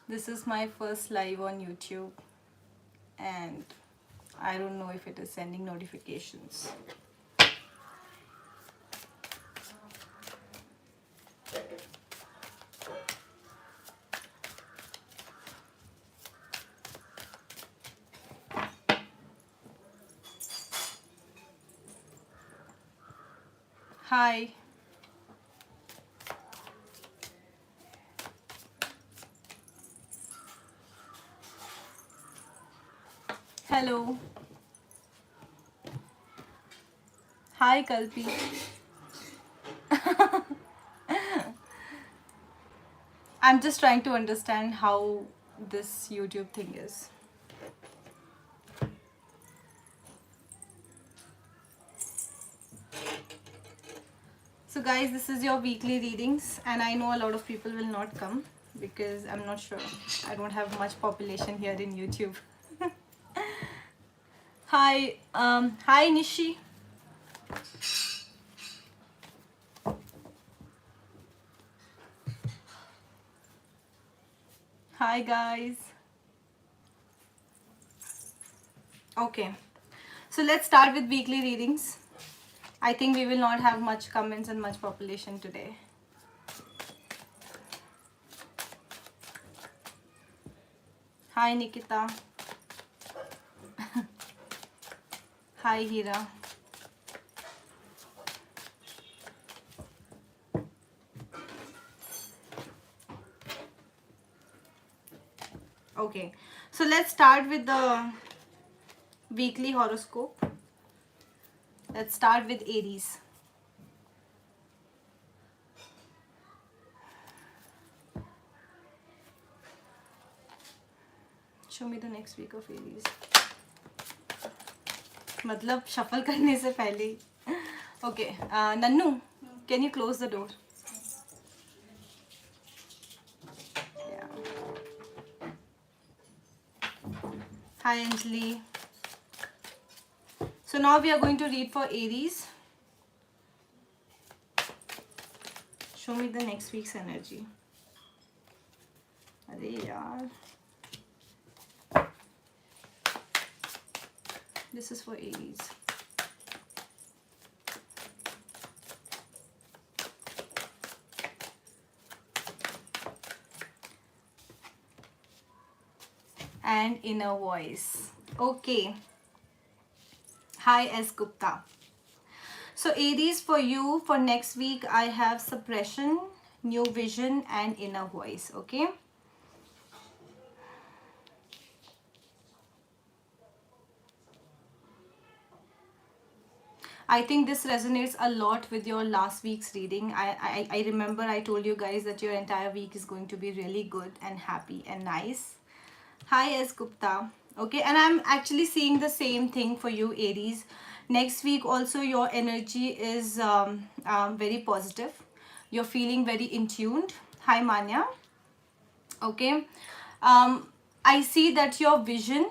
This is my first live on YouTube and I don't know if it is sending notifications. Hi. Hello. Hi, Kalpi. I'm just trying to understand how this YouTube thing is. So guys, this is your weekly readings and I know a lot of people will not come because I'm not sure. I don't have much population here in YouTube. Hi, hi Nishi. Hi guys. Okay, so let's start with weekly readings. I think we will not have much comments and much population today. Hi Nikita. Hi Hira. Okay, so let's start with the weekly horoscope. Let's start with Aries. Show me the next week of Aries. मतलब shuffle करने से पहले. Okay, Nannu, can you close the door? Yeah. Hi Anjali. So now we are going to read for Aries. Show me the next week's energy. अरे यार. This is for Aries. And inner voice. Okay. Hi S. Gupta. So Aries, for you, for next week, I have suppression, new vision and inner voice. Okay. I think this resonates a lot with your last week's reading. I remember I told you guys that your entire week is going to be really good and happy and nice. Hi S. Gupta. Okay, and I'm actually seeing the same thing for you, Aries. Next week also your energy is very positive. You're feeling very in tuned. Hi Manya. Okay. I see that your vision,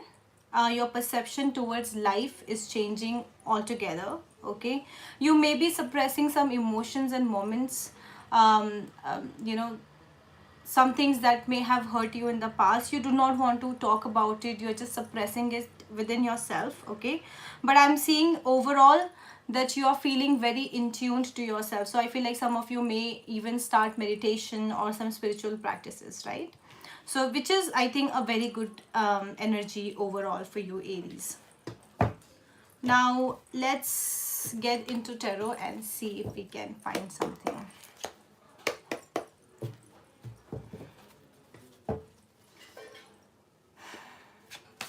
your perception towards life is changing altogether. Okay, you may be suppressing some emotions and moments, you know, some things that may have hurt you in the past. You do not want to talk about it, you're just suppressing it within yourself. Okay, but I'm seeing overall that you are feeling very in tuned to yourself. So I feel like some of you may even start meditation or some spiritual practices, right? So which is, I think, a very good energy overall for you, Aries. Now let's get into tarot and see if we can find something.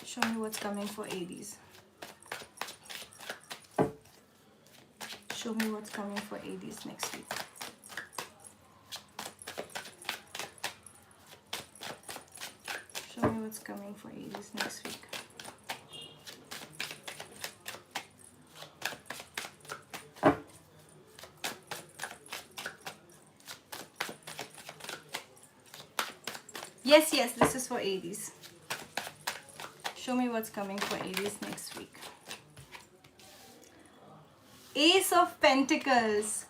Show me what's coming for Aries. Show me what's coming for Aries next week. Show me what's coming for Aries next week. Yes, this is for Aries. Show me what's coming for Aries next week. Ace of Pentacles.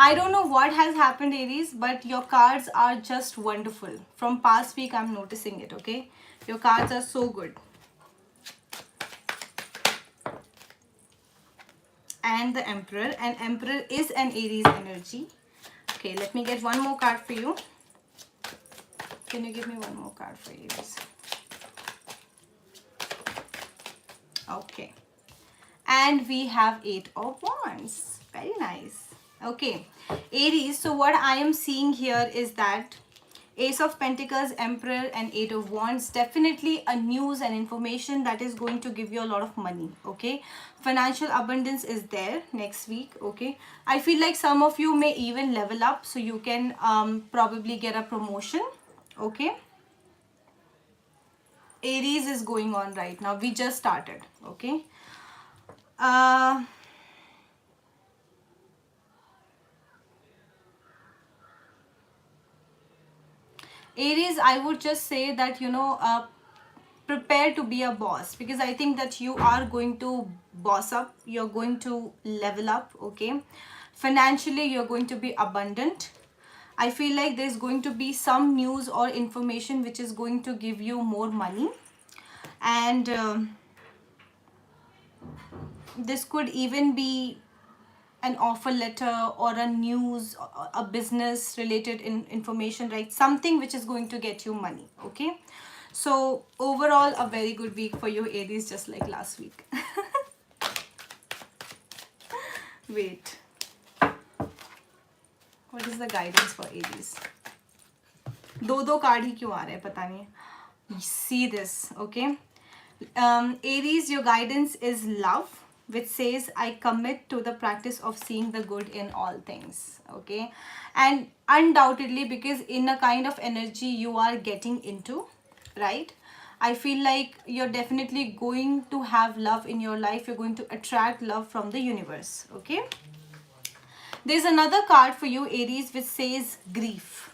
I don't know what has happened, Aries, but your cards are just wonderful. From past week, I'm noticing it, okay? Your cards are so good. And the Emperor. And Emperor is an Aries energy. Okay, let me get one more card for you. Can you give me one more card for Aries? Okay. And we have 8 of Wands. Very nice. Okay, Aries, so what I am seeing here is that Ace of Pentacles, Emperor and 8 of Wands, definitely a news and information that is going to give you a lot of money, okay? Financial abundance is there next week, okay? I feel like some of you may even level up, so you can probably get a promotion, okay? Aries is going on right now. We just started, okay? Aries, I would just say that, you know, prepare to be a boss, because I think that you are going to boss up. You're going to level up, okay? Financially, you're going to be abundant. I feel like there's going to be some news or information which is going to give you more money. And this could even be an offer letter or a news, a business related information, right? Something which is going to get you money, okay? So overall, a very good week for you, Aries, just like last week. Wait, what is the guidance for Aries? दो card ही क्यों आ रहे हैं पता नहीं. See this, okay? Aries, your guidance is love, which says I commit to the practice of seeing the good in all things, okay? And undoubtedly, because in a kind of energy you are getting into, right? I feel like you're definitely going to have love in your life. You're going to attract love from the universe, okay? There's another card for you, Aries, which says grief.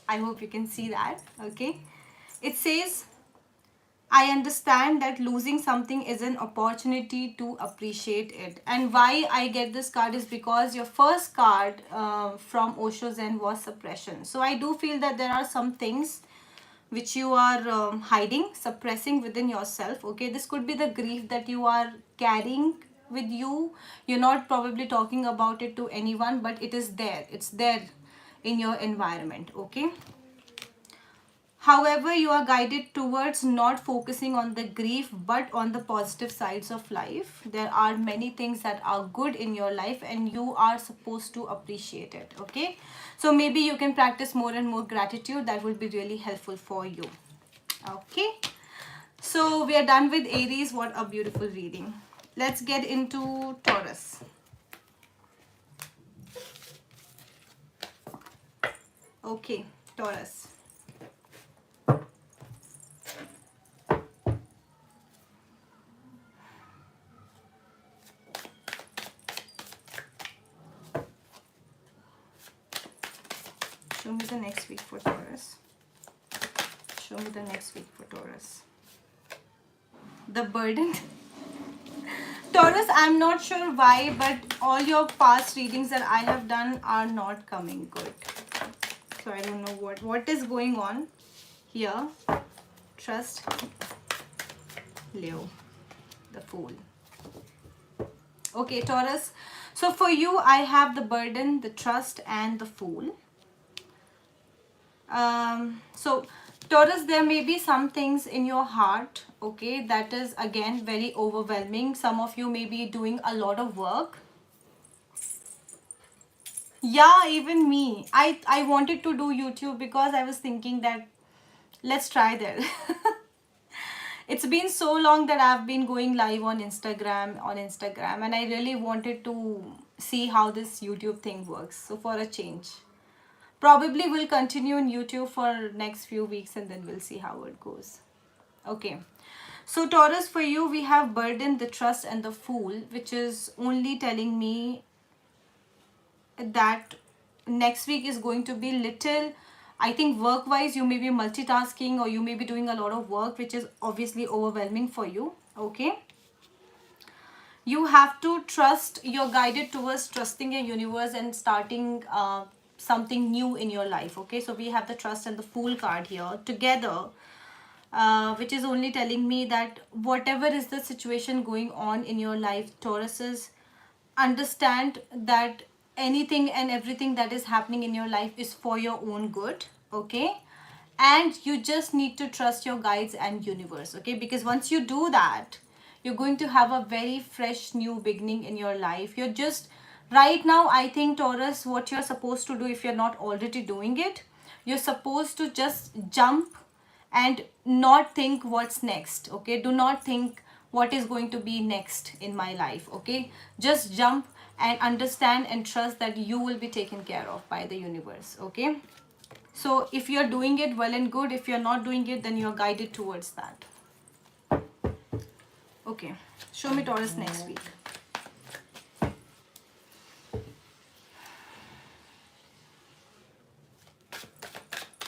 I hope you can see that, okay? It says, I understand that losing something is an opportunity to appreciate it. And why I get this card is because your first card from Osho Zen was suppression. So I do feel that there are some things which you are hiding, suppressing within yourself, okay? This could be the grief that you are carrying with you. You're not probably talking about it to anyone, but it is there. It's there in your environment, okay? However, you are guided towards not focusing on the grief, but on the positive sides of life. There are many things that are good in your life and you are supposed to appreciate it, okay? So maybe you can practice more and more gratitude. That will be really helpful for you, okay? So we are done with Aries. What a beautiful reading. Let's get into Taurus. Okay, Taurus. Show me the next week for Taurus. Show me the next week for Taurus. The burden. Taurus, I'm not sure why, but all your past readings that I have done are not coming good. So I don't know what is going on here. Trust. Leo. The Fool. Okay, Taurus. So for you, I have the burden, the trust, and the Fool. So Taurus, there may be some things in your heart, okay, that is again very overwhelming. Some of you may be doing a lot of work. Yeah, even me. I wanted to do YouTube because I was thinking that let's try there. It's been so long that I've been going live on Instagram, and I really wanted to see how this YouTube thing works. So for a change. Probably we'll continue in YouTube for next few weeks and then we'll see how it goes. Okay. So Taurus, for you, we have burden, the trust, and the Fool, which is only telling me that next week is going to be little, I think work-wise, you may be multitasking or you may be doing a lot of work, which is obviously overwhelming for you. Okay. you have to trust, you're guided towards trusting your universe and starting something new in your life. Okay, so we have the trust and the Fool card here together, which is only telling me that whatever is the situation going on in your life, Tauruses, understand that anything and everything that is happening in your life is for your own good. Okay, and you just need to trust your guides and universe. Okay, because once you do that, you're going to have a very fresh new beginning in your life. You're just right now, I think, Taurus, what you're supposed to do, if you're not already doing it, you're supposed to just jump and not think what's next. Okay, do not think what is going to be next in my life. Okay, just jump and understand and trust that you will be taken care of by the universe. Okay, so if you're doing it, well and good. If you're not doing it, then you're guided towards that. Okay, show me Taurus next week.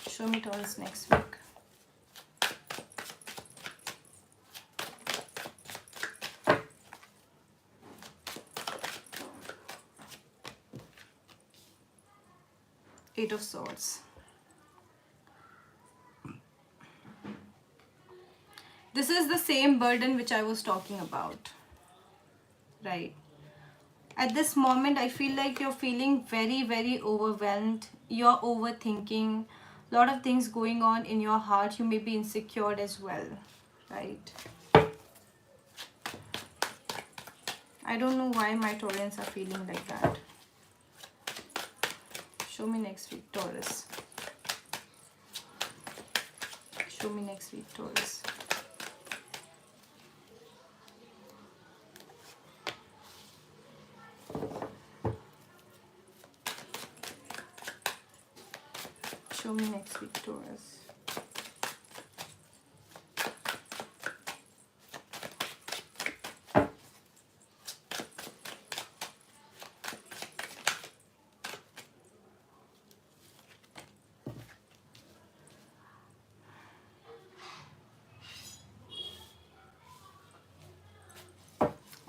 Show me Taurus next week. Eight of Swords. This is the same burden which I was talking about, right? At this moment, I feel like you're feeling very, very overwhelmed. You're overthinking. A lot of things going on in your heart. You may be insecure as well, right? I don't know why my Taurians are feeling like that. Show me next week, Taurus. Show me next week, Taurus. Show me next week, Taurus.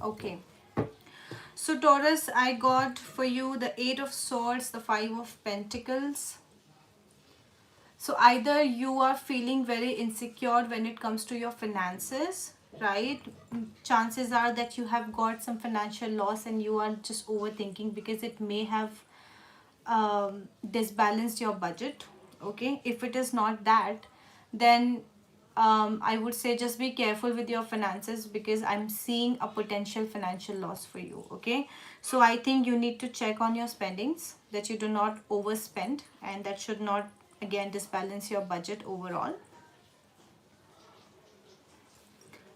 Okay. So Taurus, I got for you the Eight of Swords, the Five of Pentacles. So either you are feeling very insecure when it comes to your finances, right? Chances are that you have got some financial loss and you are just overthinking because it may have disbalanced your budget. Okay, if it is not that, then I would say just be careful with your finances because I'm seeing a potential financial loss for you. Okay, so I think you need to check on your spendings, that you do not overspend, and that should not again disbalance your budget overall.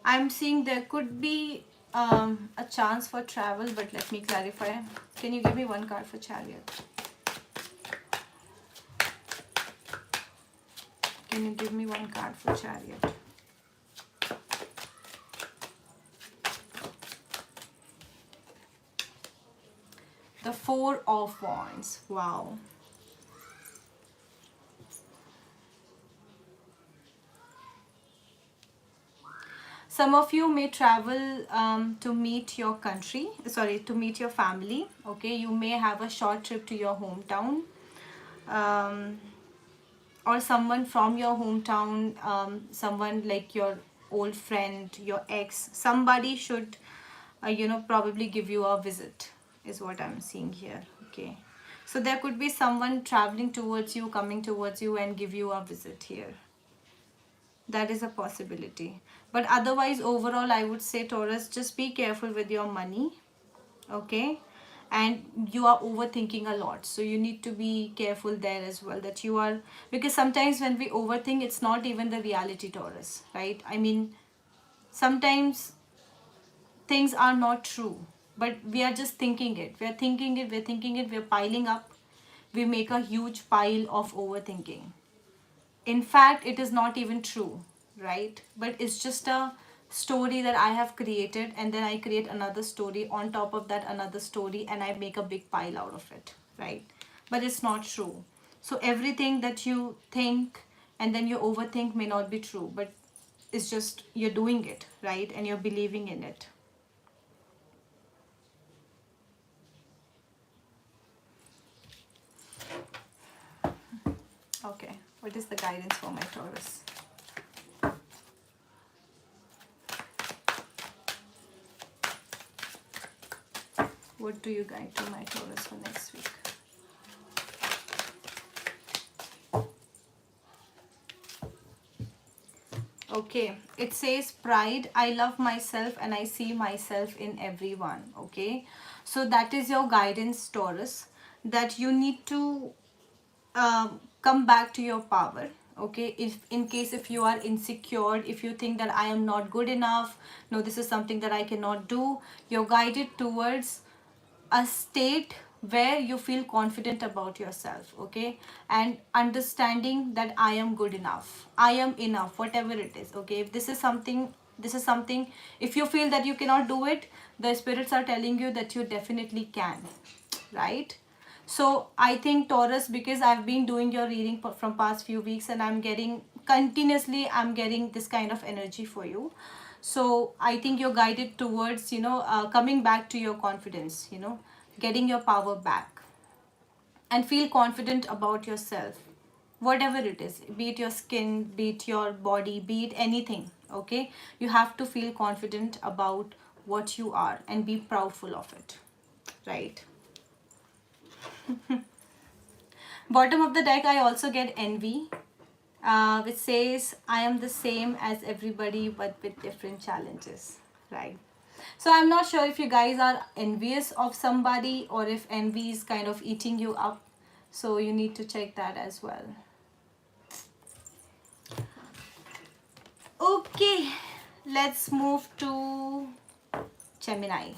I'm seeing there could be a chance for travel, but let me clarify. Can you give me one card for Chariot? Can you give me one card for Chariot? The Four of Wands. Wow. Some of you may travel to meet your country, sorry, to meet your family. Okay, you may have a short trip to your hometown. Or someone from your hometown, someone like your old friend, your ex, somebody should, probably give you a visit, is what I'm seeing here. Okay, so there could be someone traveling towards you, coming towards you and give you a visit here. That is a possibility. But otherwise, overall, I would say, Taurus, just be careful with your money. Okay, and you are overthinking a lot, so you need to be careful there as well, that you are, because sometimes when we overthink, it's not even the reality, Taurus, right? I mean, sometimes things are not true, but we are just thinking it, we're thinking it, we're piling up, we make a huge pile of overthinking. In fact, it is not even true, right? But it's just a story that I have created, and then I create another story on top of that, another story, and I make a big pile out of it, right? But it's not true. So everything that you think and then you overthink may not be true, but it's just you're doing it, right? And you're believing in it. Okay, what is the guidance for my Taurus? What do you guide to my Taurus for next week? Okay, it says pride. I love myself and I see myself in everyone. Okay, so that is your guidance, Taurus, that you need to come back to your power. Okay, if in case if you are insecure, if you think that I am not good enough, no, this is something that I cannot do, you're guided towards a state where you feel confident about yourself. Okay, and understanding that I am good enough, I am enough, whatever it is. Okay, if this is something, if you feel that you cannot do it, the spirits are telling you that you definitely can, right? So I think Taurus, because I've been doing your reading from past few weeks, and I'm getting continuously, I'm getting this kind of energy for you. So I think you're guided towards, coming back to your confidence, getting your power back, and feel confident about yourself, whatever it is, be it your skin, be it your body, be it anything. Okay, you have to feel confident about what you are and be proudful of it, right? Bottom of the deck, I also get envy, which says I am the same as everybody but with different challenges, right? So I'm not sure if you guys are envious of somebody or if envy is kind of eating you up. So you need to check that as well. Okay, let's move to Gemini.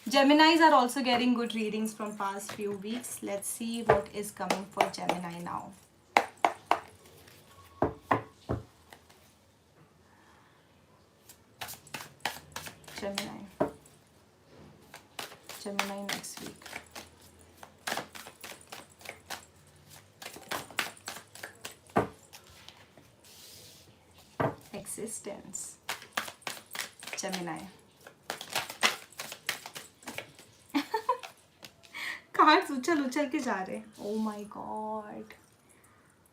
Geminis are also getting good readings from past few weeks. Let's see what is coming for Gemini now. Gemini next week. Existence. Gemini. Cards uchal ke ja rahe. Oh my god.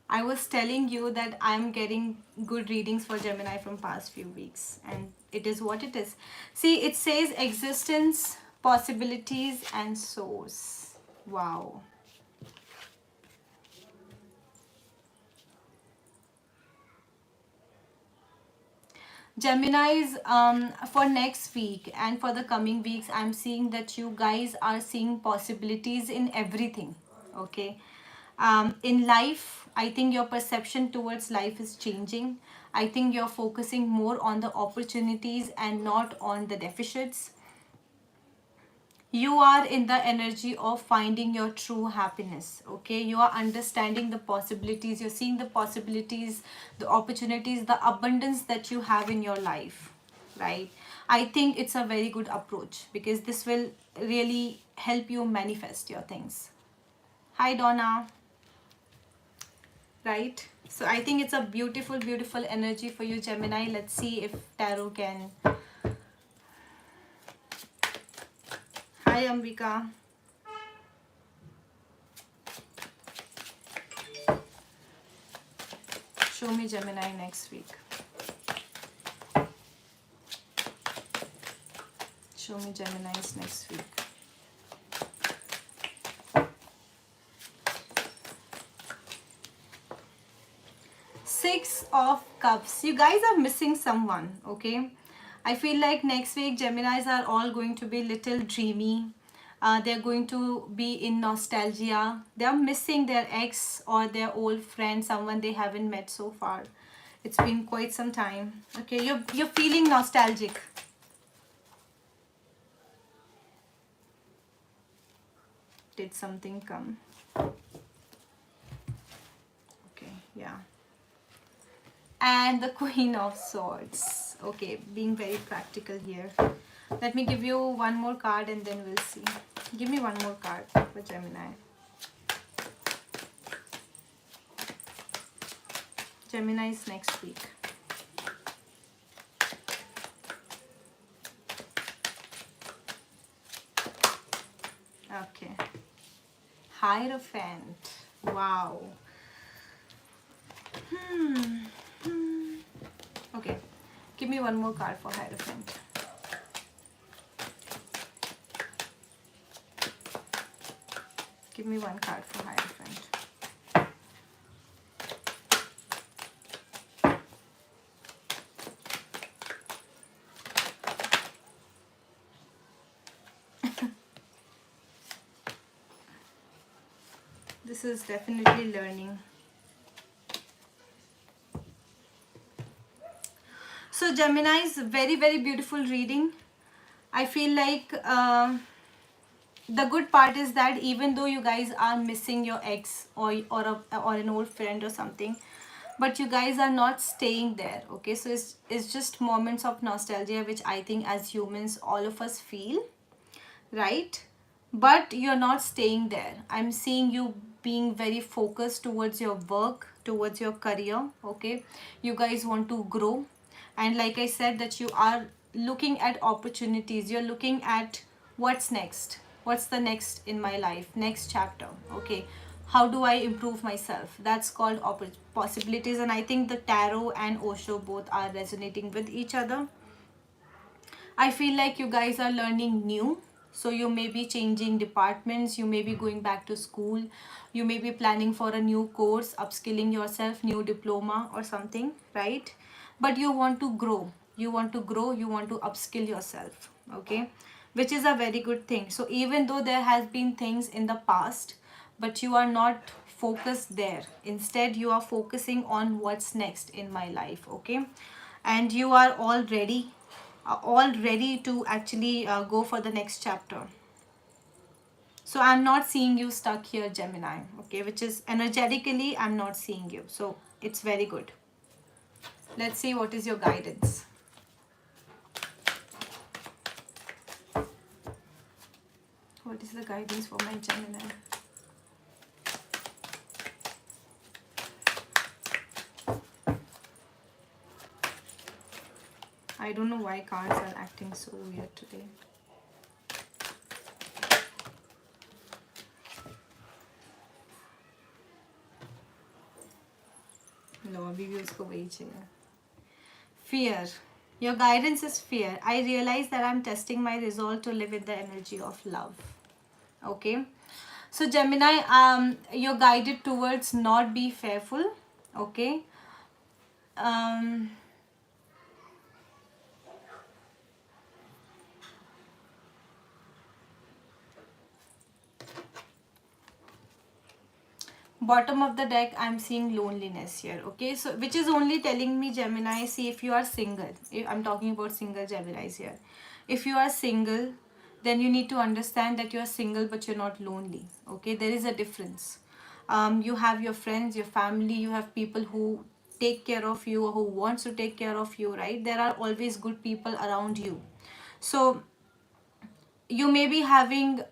I was telling you that I'm getting good readings for Gemini from past few weeks, and it is what it is. See, it says existence, possibilities, and source. Wow. Geminis, for next week and for the coming weeks, I'm seeing that you guys are seeing possibilities in everything. Okay. In life, I think your perception towards life is changing. I think you're focusing more on the opportunities and not on the deficits. You are in the energy of finding your true happiness. Okay, you are understanding the possibilities, you're seeing the possibilities, the opportunities, the abundance that you have in your life, right? I think it's a very good approach because this will really help you manifest your things. Hi Donna. Right, so I think it's a beautiful energy for you, Gemini. Let's see if tarot can. Hi Ambika. Show me Gemini next week. Show me Gemini's next week. Six of Cups. You guys are missing someone, okay? I feel like next week Geminis are all going to be little dreamy. They're going to be in nostalgia. They're missing their ex or their old friend, someone they haven't met so far. It's been quite some time. Okay, you're feeling nostalgic. Did something come? Okay, yeah. And the Queen of Swords. Okay, being very practical here. Let me give you one more card and then we'll see. Give me one more card for Gemini. Gemini's next week. Okay. Hierophant. Wow. Okay, give me one more card for Hierophant. Give me one card for Hierophant. This is definitely learning. So Gemini's very, very beautiful reading. I feel like the good part is that even though you guys are missing your ex or an old friend or something, but you guys are not staying there. Okay, so it's just moments of nostalgia, which I think as humans all of us feel, right? But you're not staying there. I'm seeing you being very focused towards your work, towards your career. Okay, you guys want to grow, and like I said, that you are looking at opportunities. You're looking at what's next, what's the next in my life, next chapter. Okay, how do I improve myself? That's called possibilities. And I think the tarot and Osho both are resonating with each other. I feel like you guys are learning new. So you may be changing departments, you may be going back to school, you may be planning for a new course, upskilling yourself, new diploma or something, right? But you want to grow, you want to grow, you want to upskill yourself, okay? Which is a very good thing. So even though there has been things in the past, but you are not focused there. Instead, you are focusing on what's next in my life, okay? And you are all ready to actually go for the next chapter. So I'm not seeing you stuck here, Gemini, okay? Which is energetically, I'm not seeing you. So it's very good. Let's see what is your guidance. What is the guidance for my Gemini? I don't know why cards are acting so weird today. No, अभी भी उसको वही चाहिए. Fear. Your guidance is fear. I realize that I'm testing my resolve to live in the energy of love. Okay. So Gemini, you're guided towards not be fearful. Okay. Bottom of the deck, I'm seeing loneliness here. Okay, so which is only telling me, Gemini, see, if you are single, if I'm talking about single Geminis here, if you are single, then you need to understand that you are single but you're not lonely. Okay, there is a difference. You have your friends, your family, you have people who take care of you or who wants to take care of you, right? There are always good people around you. So you may be having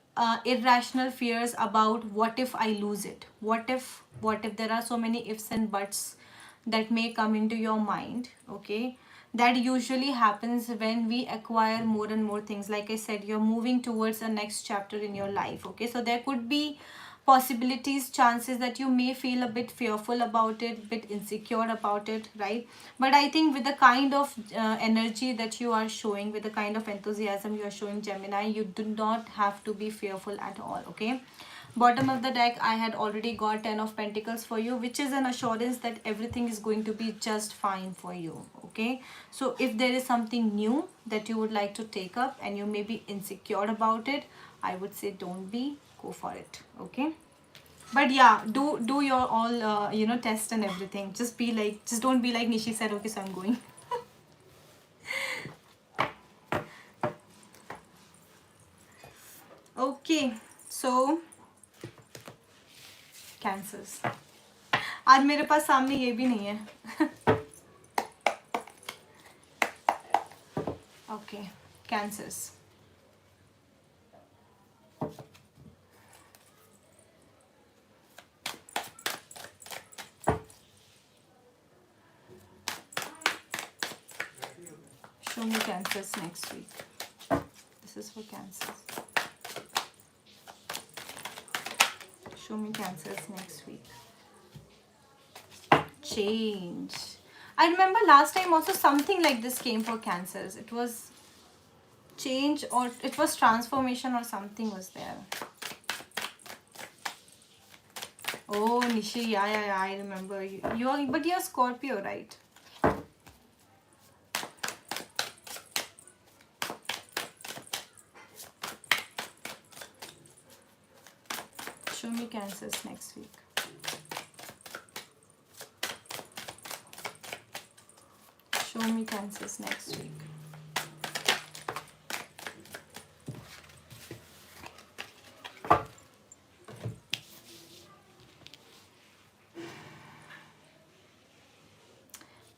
irrational fears about what if I lose it, what if there are so many ifs and buts that may come into your mind. Okay, that usually happens when we acquire more and more things. Like I said, you're moving towards the next chapter in your life. Okay, so there could be possibilities, chances that you may feel a bit fearful about it, bit insecure about it, right? But I think with the kind of energy that you are showing, with the kind of enthusiasm you are showing, Gemini, you do not have to be fearful at all. Okay, bottom of the deck, I had already got 10 of Pentacles for you, which is an assurance that everything is going to be just fine for you. Okay, so if there is something new that you would like to take up and you may be insecure about it, I would say don't be, go for it. Okay, but yeah, do your all test and everything. Just don't be like Nishi said, okay, so I'm going. Okay, so cancers. आज मेरे पास सामने ये भी नहीं है. Okay, cancers. Show me cancers next week. This is for cancers. Show me cancers next week. Change. I remember last time also something like this came for Cancers. It was change, or it was transformation, or something was there. Oh, Nishi, yeah, I remember. But you're Scorpio, right? Show me Cancers next week. Show me Cancers next week.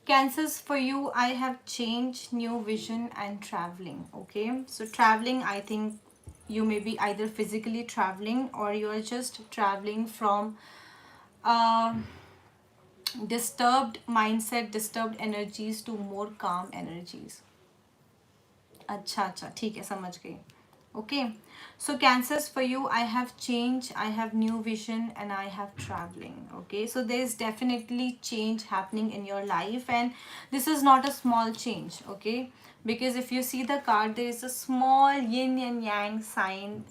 Cancers, for you, I have change, new vision, and traveling. Okay, so traveling, I think you may be either physically traveling, or you are just traveling from disturbed mindset, disturbed energies to more calm energies. अच्छा अच्छा ठीक है, समझ गई. Okay, so Cancers, for you, I have change, I have new vision, and I have traveling. Okay, so there is definitely change happening in your life, and this is not a small change. Okay, because if you see the card, there is a small yin and yang sign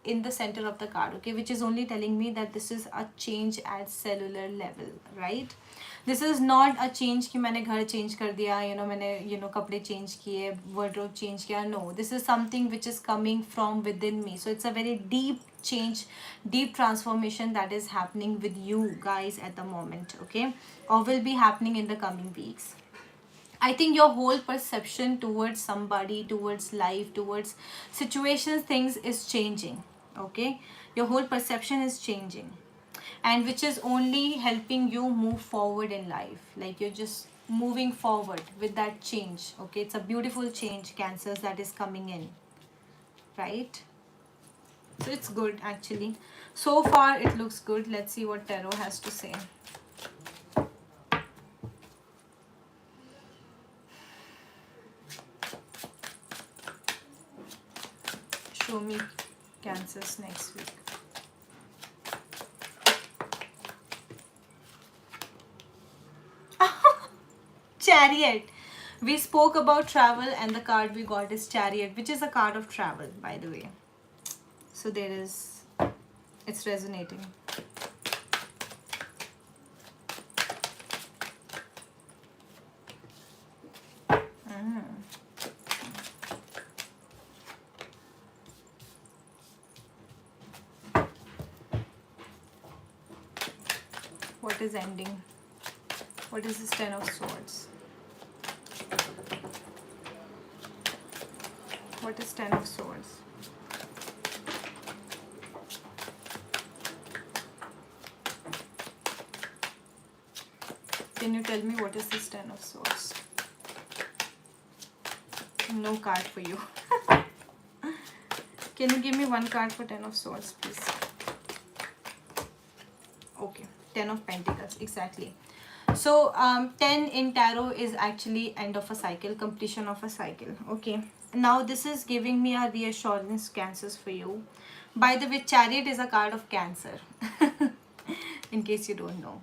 in the center of the card. Okay, which is only telling me that this is a change at cellular level, right? This is not a change कि मैंने घर change कर दिया, मैंने कपड़े change किए, wardrobe change किया. No, this is something which is coming from within me. So it's a very deep change, deep transformation that is happening with you guys at the moment. Okay, or will be happening in the coming weeks. I think your whole perception towards somebody, towards life, towards situations, things is changing. Okay, your whole perception is changing, and which is only helping you move forward in life. Like you're just moving forward with that change. Okay, it's a beautiful change, Cancers, that is coming in, right? So it's good actually. So far it looks good. Let's see what tarot has to say. Show me Cancers next week. Chariot. We spoke about travel, and the card we got is Chariot, which is a card of travel, by the way. So there is, it's resonating. What is ending? What is this Ten of Swords? What is Ten of Swords? Can you tell me what is this Ten of Swords? No card for you. Can you give me one card for Ten of Swords, please? Okay, Ten of Pentacles, exactly. So 10 in tarot is actually end of a cycle, completion of a cycle. Okay, now this is giving me a reassurance, Cancers, for you. By the way, Chariot is a card of Cancer, in case you don't know.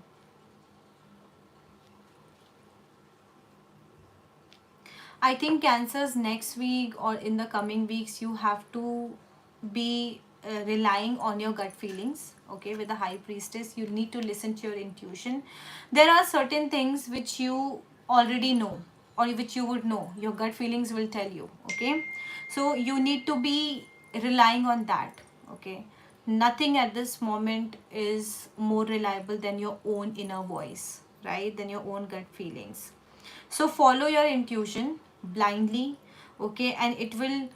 I think Cancers, next week or in the coming weeks, you have to be relying on your gut feelings. Okay, with the High Priestess, you need to listen to your intuition. There are certain things which you already know, or which you would know. Your gut feelings will tell you. Okay, so you need to be relying on that. Okay, nothing at this moment is more reliable than your own inner voice, right? Than your own gut feelings. So follow your intuition blindly. Okay, and it will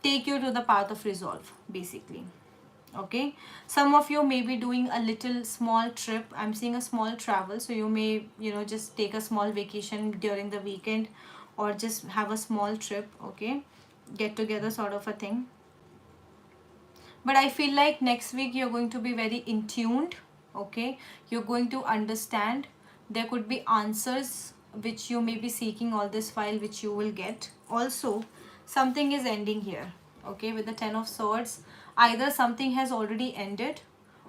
take you to the path of resolve, basically. Okay, some of you may be doing a little small trip. I'm seeing a small travel, so you may just take a small vacation during the weekend, or just have a small trip. Okay, get together sort of a thing. But I feel like next week you're going to be very in tuned. Okay, you're going to understand. There could be answers which you may be seeking all this while, which you will get. Also, something is ending here. Okay, with the Ten of Swords, either something has already ended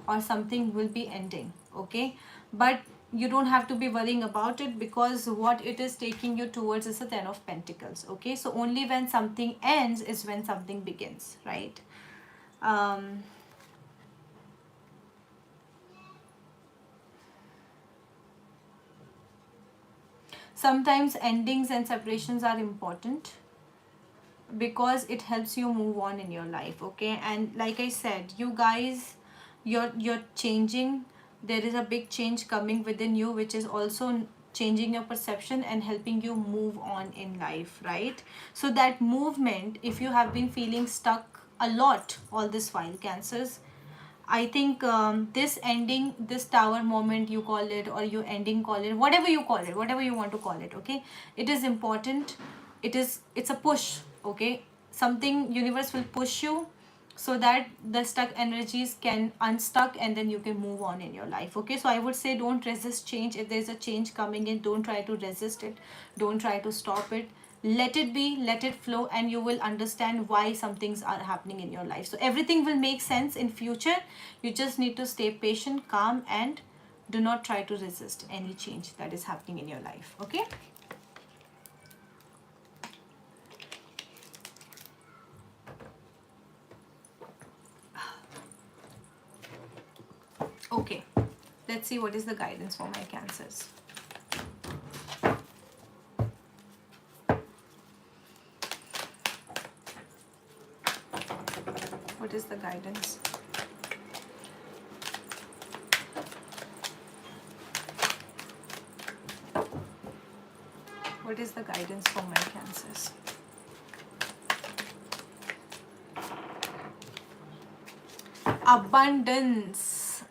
or something will be ending. Okay, but you don't have to be worrying about it, because what it is taking you towards is the Ten of Pentacles. Okay, so only when something ends is when something begins, right? um Sometimes endings and separations are important because it helps you move on in your life. Okay, and like I said, you guys, you're changing. There is a big change coming within you, which is also changing your perception and helping you move on in life, right? So that movement, if you have been feeling stuck a lot all this while, Cancers, I think this ending, this tower moment, you call it, or you ending, call it, whatever you call it, whatever you want to call it, okay? It is important. It's a push, okay? Something, universe will push you so that the stuck energies can unstuck and then you can move on in your life. Okay, so I would say don't resist change. If there's a change coming in, don't try to resist it, don't try to stop it. Let it be, let it flow, and you will understand why some things are happening in your life. So everything will make sense in future. You just need to stay patient, calm, and do not try to resist any change that is happening in your life. Okay, okay, let's see what is the guidance for my Cancers. What is the guidance? What is the guidance for my Cancers? Abundance.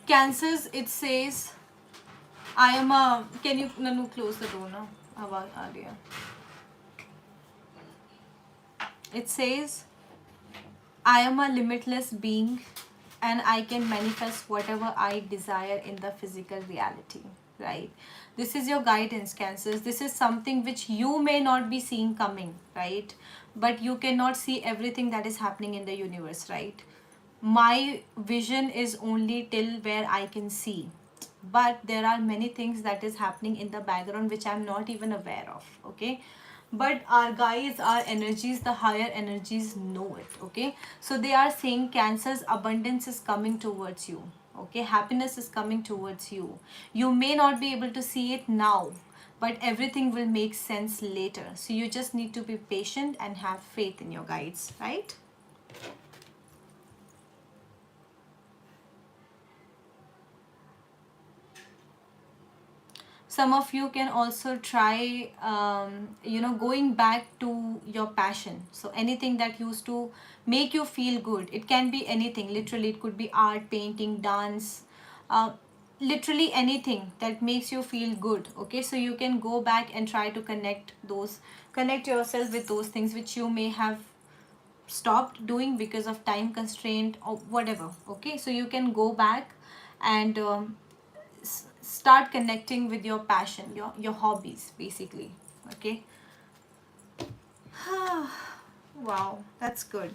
Cancers, it says, I am a, can you, Nanu, close the door now? Awaaz aa rahi hai. It says, I am a limitless being and I can manifest whatever I desire in the physical reality, right? This is your guidance, Cancers. This is something which you may not be seeing coming, right? But you cannot see everything that is happening in the universe, right? My vision is only till where I can see. But there are many things that is happening in the background which I'm not even aware of, okay? But our guides, our energies, the higher energies know it, okay? So they are saying, Cancer's abundance is coming towards you, okay? Happiness is coming towards you. You may not be able to see it now, but everything will make sense later. So you just need to be patient and have faith in your guides, right? Some of you can also try going back to your passion. So anything that used to make you feel good, it can be anything. Literally, it could be art, painting, dance, uh, literally anything that makes you feel good. Okay, so you can go back and try to connect yourself with those things which you may have stopped doing because of time constraint or whatever. Okay, so you can go back and start connecting with your passion, your hobbies, basically. Okay. Wow, that's good.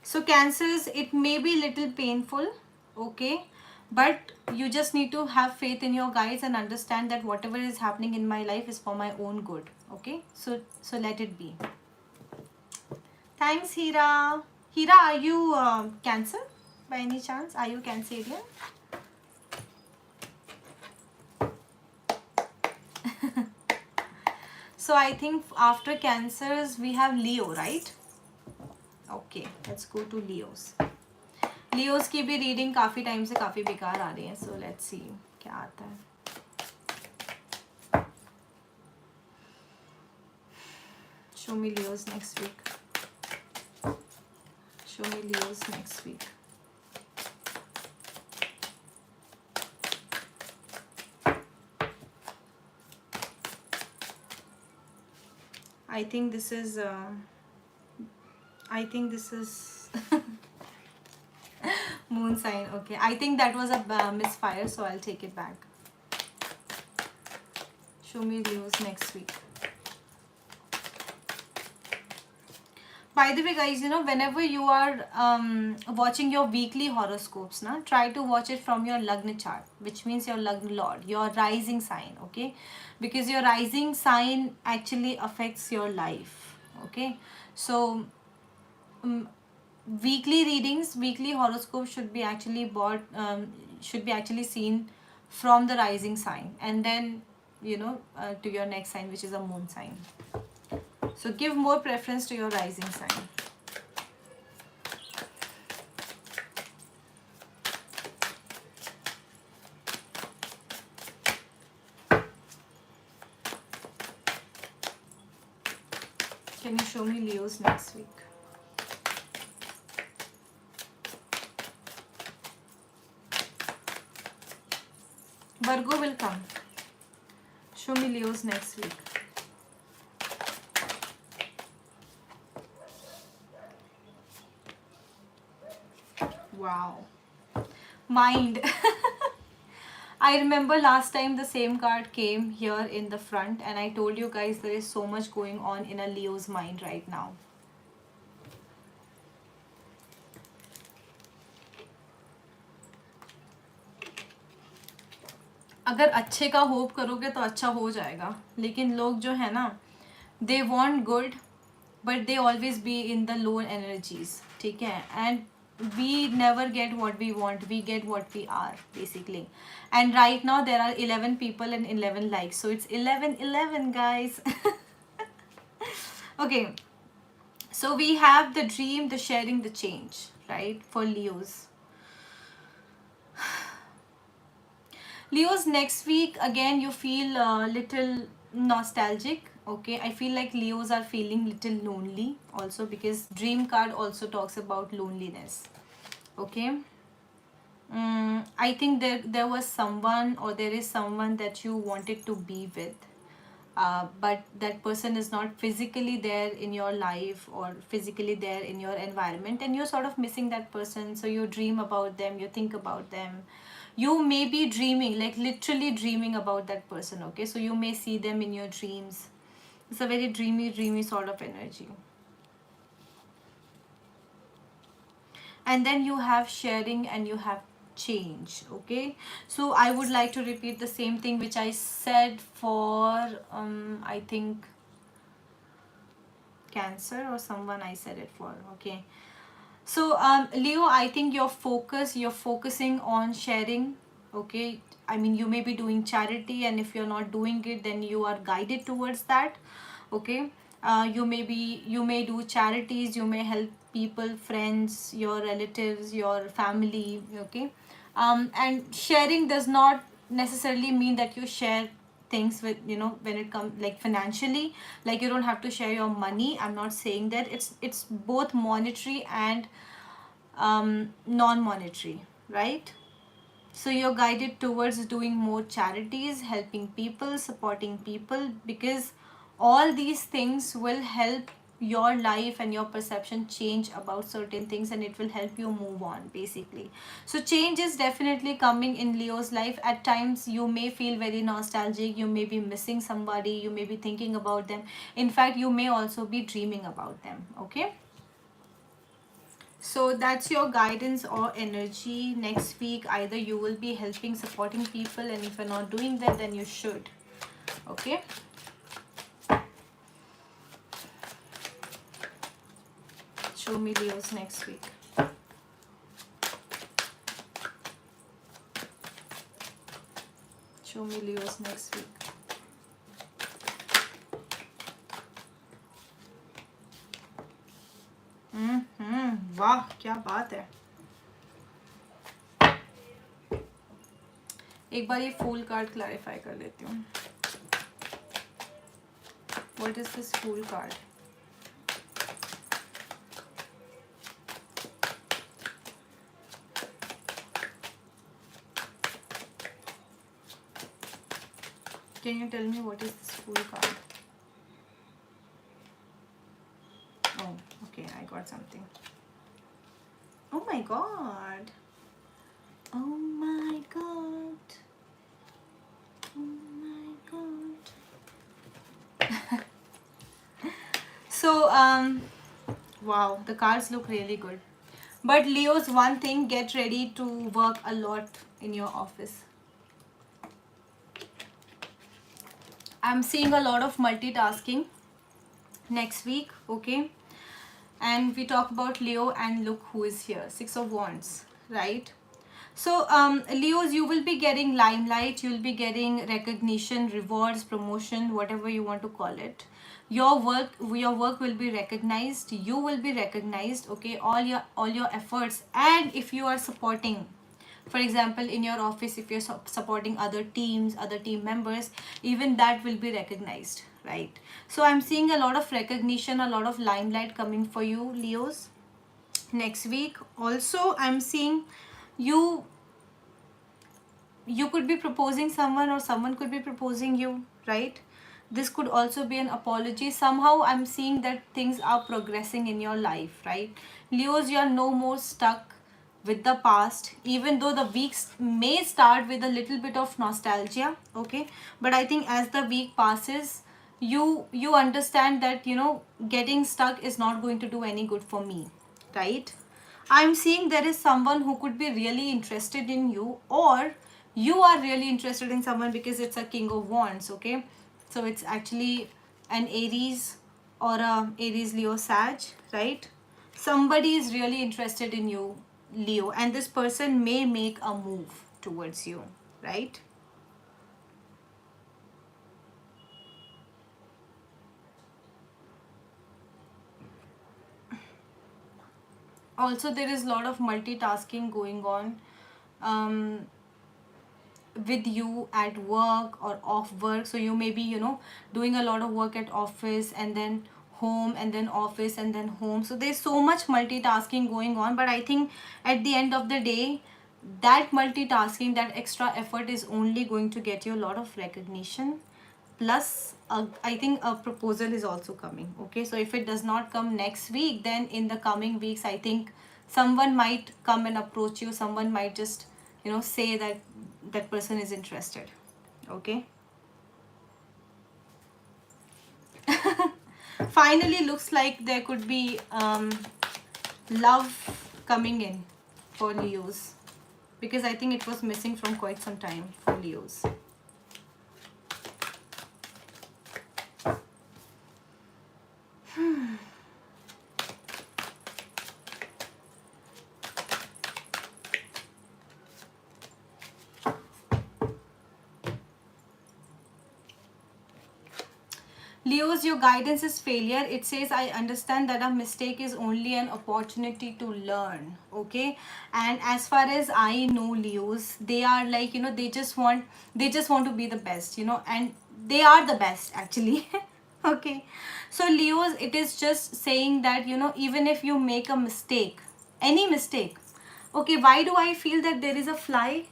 So Cancers, it may be little painful, okay, but you just need to have faith in your guides and understand that whatever is happening in my life is for my own good. Okay, so let it be. Thanks, Hira. Hira, are you Cancer by any chance? Are you Cancerian? So I think after Cancers we have Leo, right? Okay, let's go to Leos. Leos की भी reading काफी time से काफी बेकार आ रही है. So let's see क्या आता है. Show me Leos next week. Show me Leos next week. I think this is moon sign. Okay, I think that was a misfire, so I'll take it back. Show me Leos next week. By the way, guys, you know, whenever you are watching your weekly horoscopes, na, try to watch it from your Lagna chart, which means your Lagna Lord, your rising sign, okay? Because your rising sign actually affects your life, okay? So, um, weekly readings, weekly horoscopes should be actually should be actually seen from the rising sign, and then, you know, to your next sign, which is a moon sign. So, give more preference to your rising sign. Can you show me Leo's next week? Virgo will come. Show me Leo's next week. Wow. Mind. I remember last time the same card came here in the front, and I told you guys there is so much going on in a Leo's mind right now. अगर अच्छे का hope करोगे तो अच्छा हो जाएगा, लेकिन लोग जो है ना, they want good but they always be in the low energies, ठीक है? And we never get what we want, we get what we are basically. And right now there are 11 people and 11 likes, so it's 11-11, guys. Okay, so we have the dream, the sharing, the change, right, for Leos. Leos, next week again you feel a little nostalgic, okay? I feel like Leos are feeling little lonely also, because dream card also talks about loneliness, okay? I think there was someone, or there is someone that you wanted to be with, but that person is not physically there in your life or physically there in your environment, and you're sort of missing that person, so you dream about them, you think about them, you may be dreaming, like literally dreaming about that person, okay? So you may see them in your dreams. It's a very dreamy sort of energy. And then you have sharing and you have change, okay? So I would like to repeat the same thing which I said for I think Cancer or someone, I said it for, okay? So Leo, I think you're focusing on sharing, okay? I mean, you may be doing charity, and if you're not doing it, then you are guided towards that, okay? You may do charities, you may help people, friends, your relatives, your family, okay? And sharing does not necessarily mean that you share things with, you know, when it comes like financially, like you don't have to share your money. I'm not saying that. It's both monetary and non-monetary, right? So you're guided towards doing more charities, helping people, supporting people, because all these things will help your life and your perception change about certain things, and it will help you move on basically. So change is definitely coming in Leo's life. At times you may feel very nostalgic, you may be missing somebody, you may be thinking about them. In fact, you may also be dreaming about them, okay? So that's your guidance or energy next week. Either you will be helping, supporting people, and if you're not doing that, then you should, okay? Show me Leo's next week. Show me Leo's next week. वाह क्या बात है. एक बार ये fool card clarify कर लेती हूँ. What is this fool card? Can you tell me what is this fool card? Oh, okay, I got something. Oh my god. Oh my god. Oh my god. So Wow, the cards look really good. But Leo's one thing, get ready to work a lot in your office. I'm seeing a lot of multitasking next week, okay? And we talk about Leo, and look who is here. 6 of Wands, right? So Leos, you will be getting limelight, you'll be getting recognition, rewards, promotion, whatever you want to call it. Your work will be recognized, you will be recognized, okay? All your efforts. And if you are supporting, for example, in your office, if you're supporting other teams, other team members, even that will be recognized, right? So I'm seeing a lot of recognition, a lot of limelight coming for you, Leos, next week. Also, I'm seeing you you could be proposing someone, or someone could be proposing you, right? This could also be an apology. Somehow I'm seeing that things are progressing in your life, right? Leos, you are no more stuck with the past, even though the weeks may start with a little bit of nostalgia, okay? But I think as the week passes, you understand that, getting stuck is not going to do any good for me, right? I'm seeing there is someone who could be really interested in you, or you are really interested in someone, because it's a King of Wands, okay? So it's actually an Aries, or a Aries Leo Sag, right? Somebody is really interested in you, Leo, and this person may make a move towards you, right? Also, there is a lot of multitasking going on. Um, with you at work or off work. So you may be, doing a lot of work at office, and then home, and then office, and then home. So there's so much multitasking going on, but I think at the end of the day, that multitasking, that extra effort is only going to get you a lot of recognition. Plus, I think a proposal is also coming, okay? So if it does not come next week, then in the coming weeks, I think someone might come and approach you. Someone might just, say that that person is interested, okay? Finally, looks like there could be love coming in for Leos, because I think it was missing from quite some time for Leos. Leos, your guidance is failure. It says, I understand that a mistake is only an opportunity to learn. Okay. And as far as I know, Leos, they are like, they just want to be the best, and they are the best actually. Okay. So Leos, it is just saying that, even if you make a mistake, any mistake. Okay, why do I feel that there is a fly?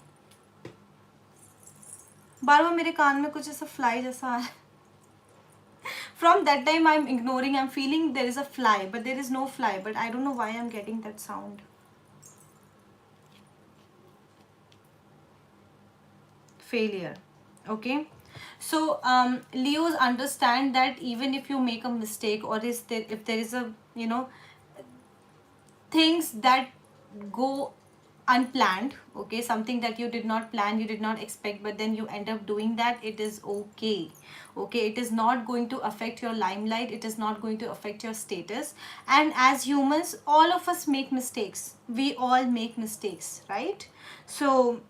बार बार मेरे कान में कुछ ऐसा fly जैसा आ रहा है. From that time I'm ignoring, I'm feeling there is a fly, but there is no fly, but I don't know why I'm getting that sound. Failure. Okay. So Leos, understand that even if you make a mistake, or if there is a, things that go unplanned, okay, something that you did not plan, you did not expect, but then you end up doing that, it is okay. Okay, it is not going to affect your limelight, it is not going to affect your status. And as humans, all of us make mistakes, we all make mistakes, right? So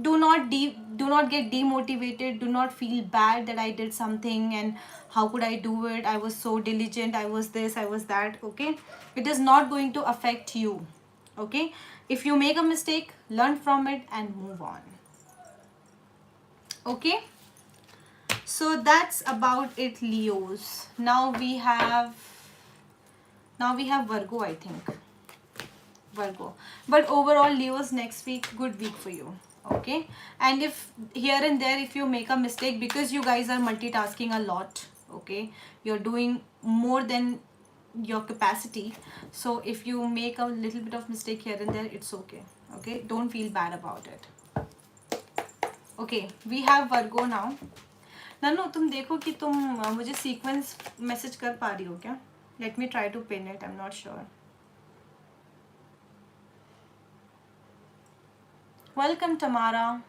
do not get demotivated, do not feel bad that I did something and how could I do it, I was so diligent, I was this, I was that, okay? It is not going to affect you, okay? If you make a mistake, learn from it and move on, okay? So that's about it, Leos. Now we have Virgo, I think. Virgo. But overall, Leos, next week, good week for you, okay? And if here and there, if you make a mistake, because you guys are multitasking a lot, okay, you're doing more than your capacity, so if you make a little bit of mistake here and there, it's okay, okay? Don't feel bad about it. Okay, we have Virgo now. Nannu, तुम देखो कि तुम मुझे sequence message कर पा रही हो क्या? Let me try to pin it. I'm not sure. Welcome, Tamara.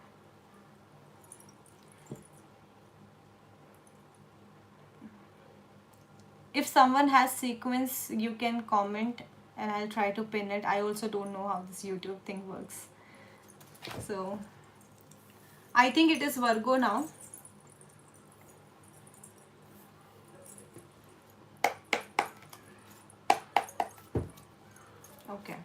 If someone has sequence, you can comment and I'll try to pin it. I also don't know how this YouTube thing works. So I think it is Virgo now. Okay.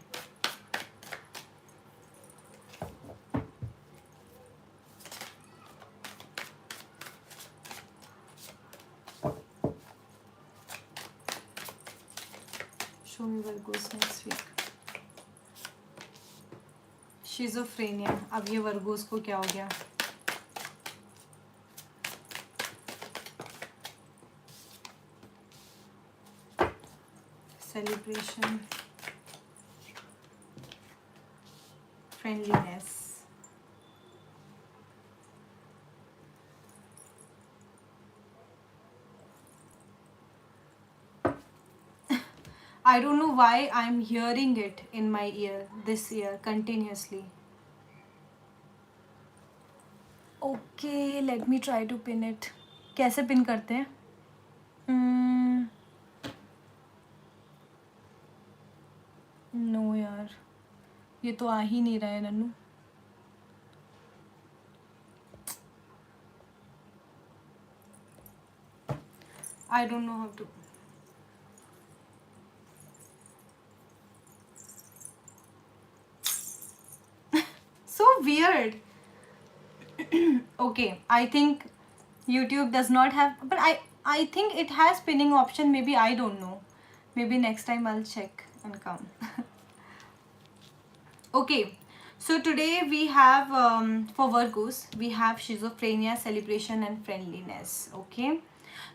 Show me Virgos next week. Schizophrenia. अब ये Virgo's को क्या हो गया? Celebration. Friendliness. I don't know why I'm hearing it in my ear this year continuously. Okay, let me try to pin it. कैसे pin करते हैं? No यार, ये तो आ ही नहीं रहा है Nannu. I don't know how to. So weird. Okay, I think YouTube does not have, but I think it has pinning option. Maybe I don't know. Maybe next time I'll check and come. Okay, so today we have for Virgos we have schizophrenia, celebration, and friendliness. Okay,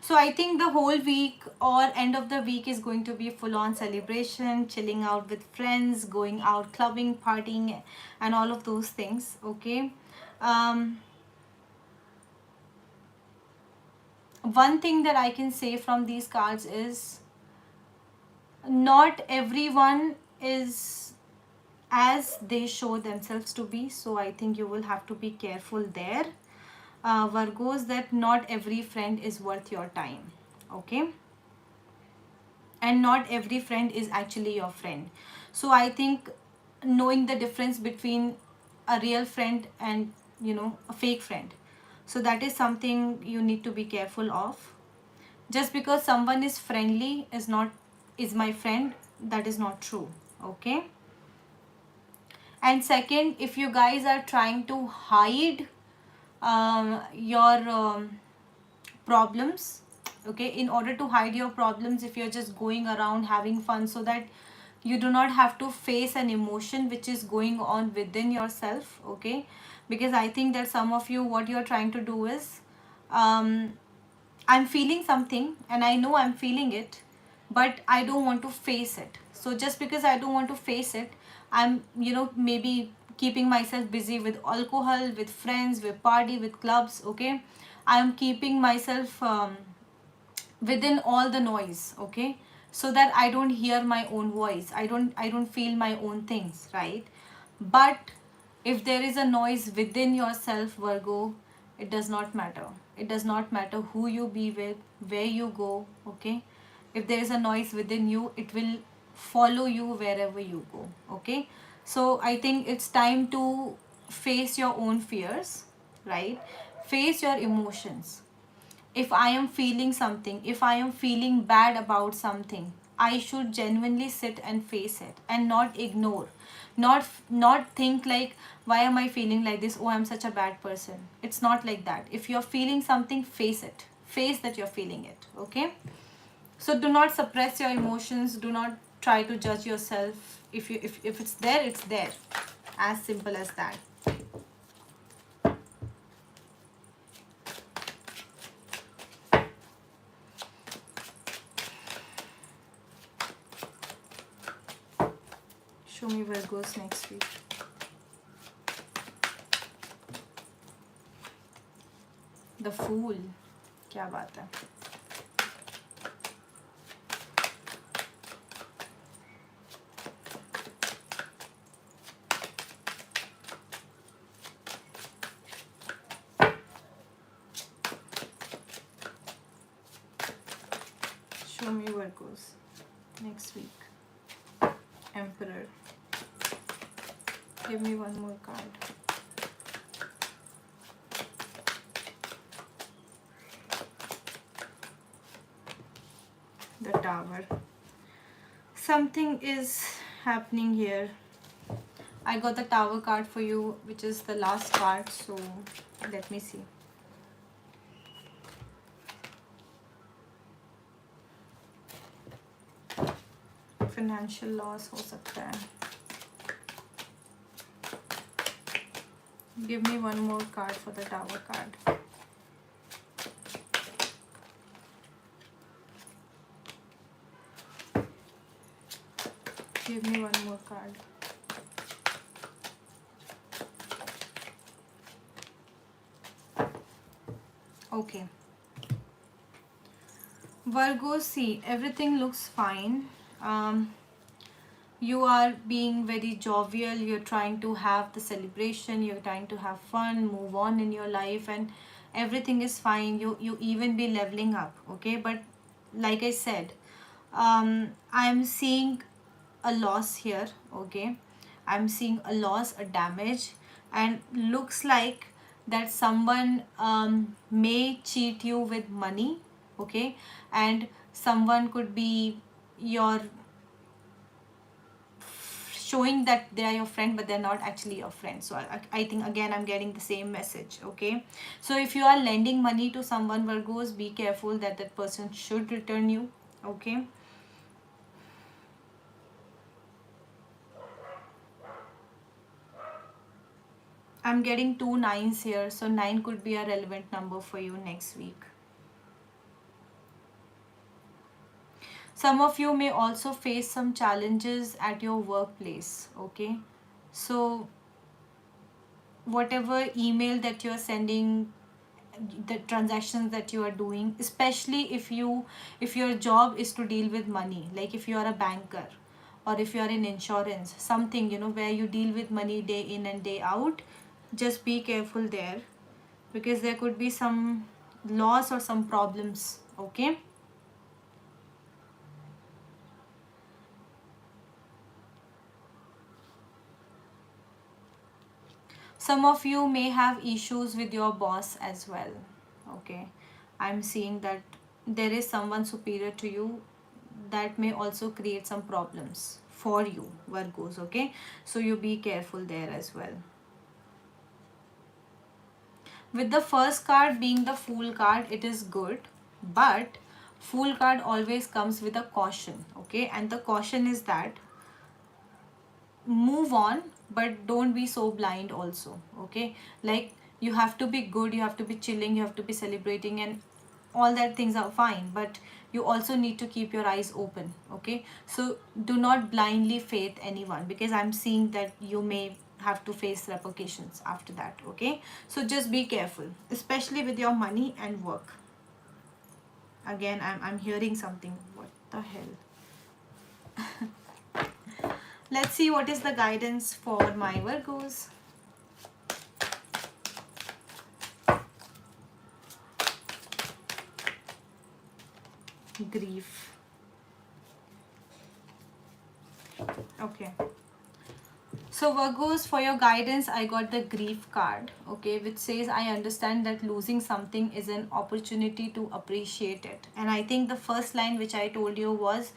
so I think the whole week or end of the week is going to be full-on celebration, chilling out with friends, going out clubbing, partying, and all of those things. Okay. One thing that I can say from these cards is not everyone is as they show themselves to be. So I think you will have to be careful there. Virgos, that not every friend is worth your time. Okay. And not every friend is actually your friend. So I think knowing the difference between a real friend and a fake friend, so that is something you need to be careful of. Just because someone is friendly is my friend, that is not true. Okay. And second, if you guys are trying to hide your problems, okay, in order to hide your problems, if you're just going around having fun so that you do not have to face an emotion which is going on within yourself. Okay, because I think that some of you, what you're trying to do is I'm feeling something and I know I'm feeling it, but I don't want to face it. So just because I don't want to face it, I'm maybe keeping myself busy with alcohol, with friends, with party, with clubs. Okay, I'm keeping myself within all the noise. Okay, so that I don't hear my own voice, I don't feel my own things, right? But if there is a noise within yourself, Virgo, it does not matter. It does not matter who you be with, where you go. Okay, if there is a noise within you, it will follow you wherever you go. Okay, so I think it's time to face your own fears, right? Face your emotions. If I am feeling something, if I am feeling bad about something, I should genuinely sit and face it and not ignore, not think like, why am I feeling like this? Oh, I'm such a bad person. It's not like that. If you're feeling something, face it. Face that you're feeling it. Okay? So do not suppress your emotions. Do not try to judge yourself. If it's there, it's there. As simple as that. Show me where it goes next week. The Fool. क्या बात है. Show me Virgos next week. Emperor. Give me one more card. The Tower. Something is happening here. I got the Tower card for you, which is the last card, so let me see. Financial loss हो सकता है. Give me one more card for the Tower card. Give me one more card. Okay. Virgo, see, everything looks fine. You are being very jovial. You're trying to have the celebration. You're trying to have fun, move on in your life, and everything is fine. You even be leveling up. Okay, but like I said, I'm seeing a loss here. Okay, I'm seeing a loss, a damage, and looks like that someone may cheat you with money. Okay, and someone could be your showing that they are your friend, but they're not actually your friend. So I think again I'm getting the same message. Okay, so if you are lending money to someone, Virgos, be careful that that person should return you. Okay, I'm getting 2 9s here, so 9 could be a relevant number for you next week. Some of you may also face some challenges at your workplace. Okay, so whatever email that you are sending, the transactions that you are doing, especially if your job is to deal with money, like if you are a banker or if you are in insurance, something where you deal with money day in and day out, just be careful there, because there could be some loss or some problems. Okay, some of you may have issues with your boss as well. Okay, I'm seeing that there is someone superior to you that may also create some problems for you, Virgos. Okay, so you be careful there as well. With the first card being the Fool card, it is good, but Fool card always comes with a caution. Okay, and the caution is that move on, but don't be so blind also. Okay, like you have to be good, you have to be chilling, you have to be celebrating, and all that things are fine, but you also need to keep your eyes open. Okay, so do not blindly faith anyone, because I'm seeing that you may have to face repercussions after that. Okay, so just be careful, especially with your money and work. Again, I'm hearing something. What the hell? Let's see what is the guidance for my Virgos. Grief. Okay. So Virgos, for your guidance, I got the grief card. Okay, which says, I understand that losing something is an opportunity to appreciate it. And I think the first line which I told you was,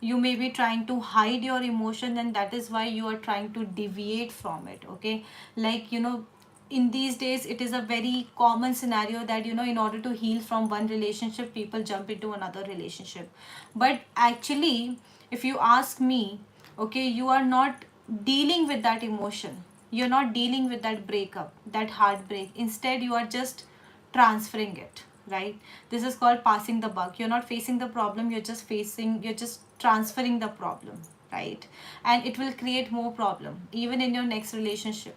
you may be trying to hide your emotion, and that is why you are trying to deviate from it. Okay, like in these days it is a very common scenario that in order to heal from one relationship, people jump into another relationship. But actually, if you ask me, okay, you are not dealing with that emotion, you're not dealing with that breakup, that heartbreak. Instead, you are just transferring it, right? This is called passing the buck. You're not facing the problem, you're just transferring the problem, right? And it will create more problem even in your next relationship,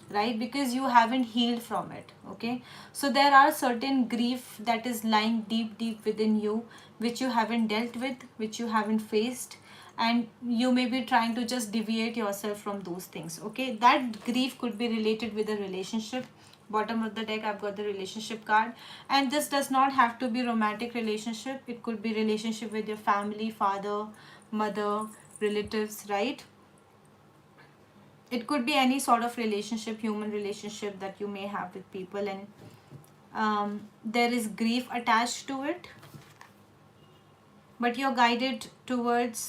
right? Because you haven't healed from it. Okay, so there are certain grief that is lying deep within you, which you haven't dealt with, which you haven't faced, and you may be trying to just deviate yourself from those things. Okay, that grief could be related with a relationship, Bottom of the deck, I've got the relationship card. And this does not have to be romantic relationship. It could be relationship with your family, father, mother, relatives, right? It could be any sort of relationship, human relationship that you may have with people, and there is grief attached to it, but you're guided towards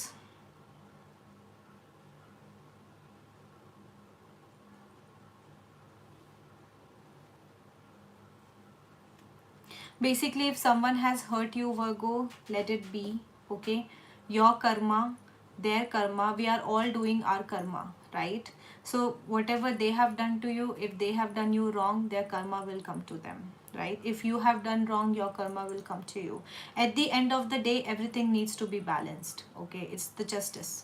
basically, if someone has hurt you, Virgo, let it be. Okay, your karma, their karma, we are all doing our karma, right? So whatever they have done to you, if they have done you wrong, their karma will come to them, right? If you have done wrong, your karma will come to you. At the end of the day, everything needs to be balanced. Okay, it's the justice.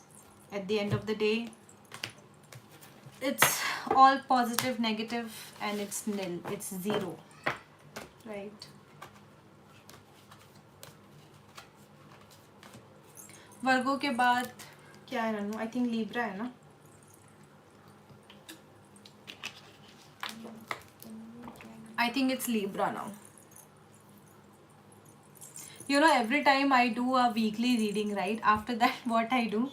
At the end of the day, it's all positive, negative, and it's nil, it's zero, right? वर्गो के बाद क्या है Ranu? I think Libra है ना? I think it's Libra now. You know, every time I do a weekly reading, right? After that, what I do,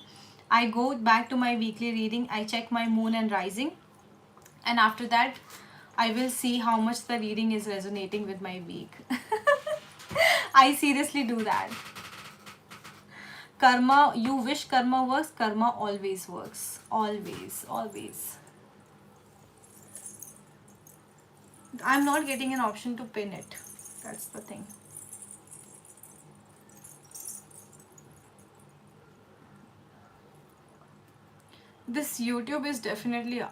I go back to my weekly reading, I check my moon and rising, and after that, I will see how much the reading is resonating with my week. I seriously do that. Karma, you wish karma works, karma always works. Always, always. I'm not getting an option to pin it. That's the thing. This YouTube is definitely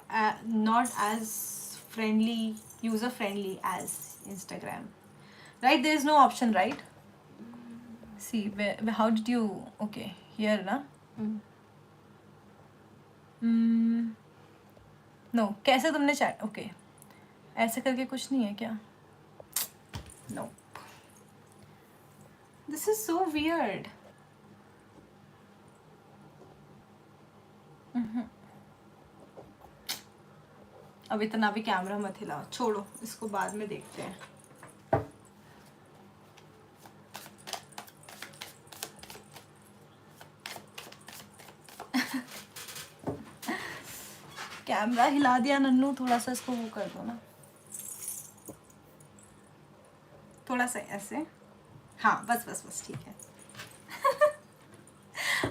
not as friendly, user friendly as Instagram. Right? There is no option, right? See, how did you... Okay, here, na? No, कैसे तुमने chat? Okay. ऐसे करके कुछ नहीं है क्या? No. This is so weird. अब इतना भी कैमरा मत हिलाओ, छोड़ो इसको, बाद में देखते हैं. कैमरा हिला दिया नन्नू, थोड़ा सा इसको वो कर दो ना, थोड़ा सा ऐसे. हाँ, बस बस बस, ठीक है.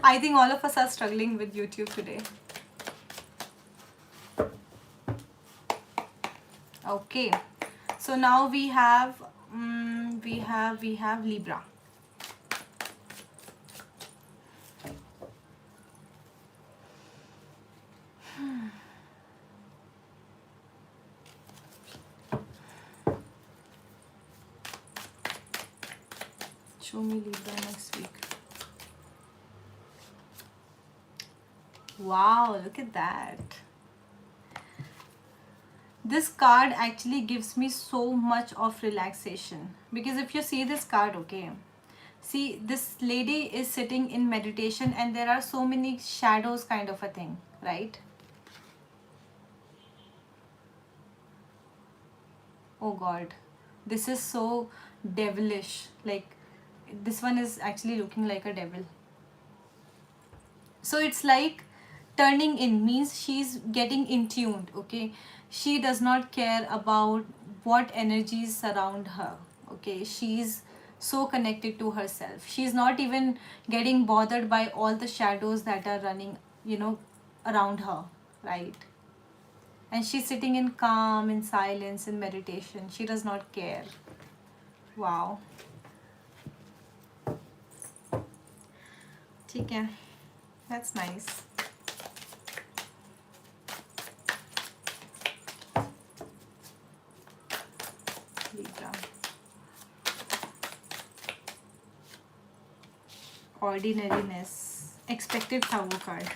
I think all of us are struggling with YouTube today. Okay, so now we have Libra. Show me Libra next week. Wow, look at that. This card actually gives me so much of relaxation, because if you see this card, okay, see, this lady is sitting in meditation and there are so many shadows, kind of a thing, right? Oh God, this is so devilish. Like, this one is actually looking like a devil. So it's like turning in, means she's getting in tuned, okay? She does not care about what energies surround her, okay? She's so connected to herself. She's not even getting bothered by all the shadows that are running, you know, around her, right? And she's sitting in calm, in silence, in meditation. She does not care. Wow. ठीक है. That's nice. Libra. Ordinariness. Expected था वो card.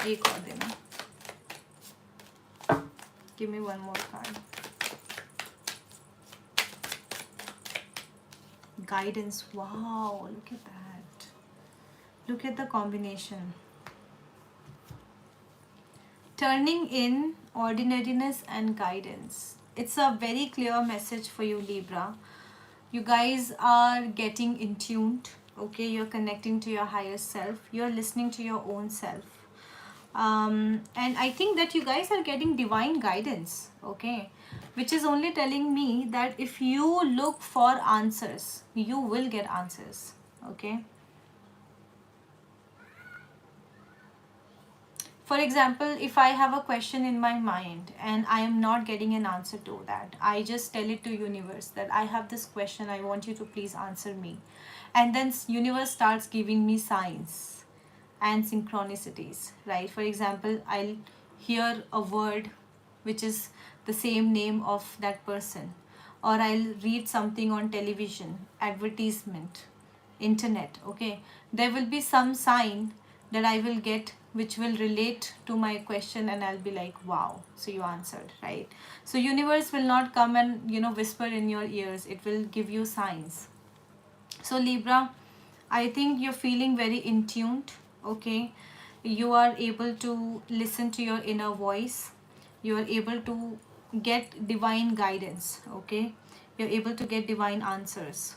एक और देना. Give me one more card. Guidance. Wow, look at that. Look at the combination. Turning in ordinariness and guidance. It's a very clear message for you, Libra. You guys are getting in tuned. Okay, you're connecting to your higher self. You're listening to your own self. And I think that you guys are getting divine guidance. Okay, which is only telling me that if you look for answers, you will get answers. Okay. For example, if I have a question in my mind and I am not getting an answer to that, I just tell it to universe that I have this question, I want you to please answer me. And then universe starts giving me signs and synchronicities, right? For example, I'll hear a word which is the same name of that person, or I'll read something on television, advertisement, internet. Okay, there will be some sign that I will get which will relate to my question, and I'll be like, wow, so you answered, right? So universe will not come and whisper in your ears, it will give you signs. So Libra, I think you're feeling very in tuned. Okay, you are able to listen to your inner voice, you are able to get divine guidance. Okay, you're able to get divine answers.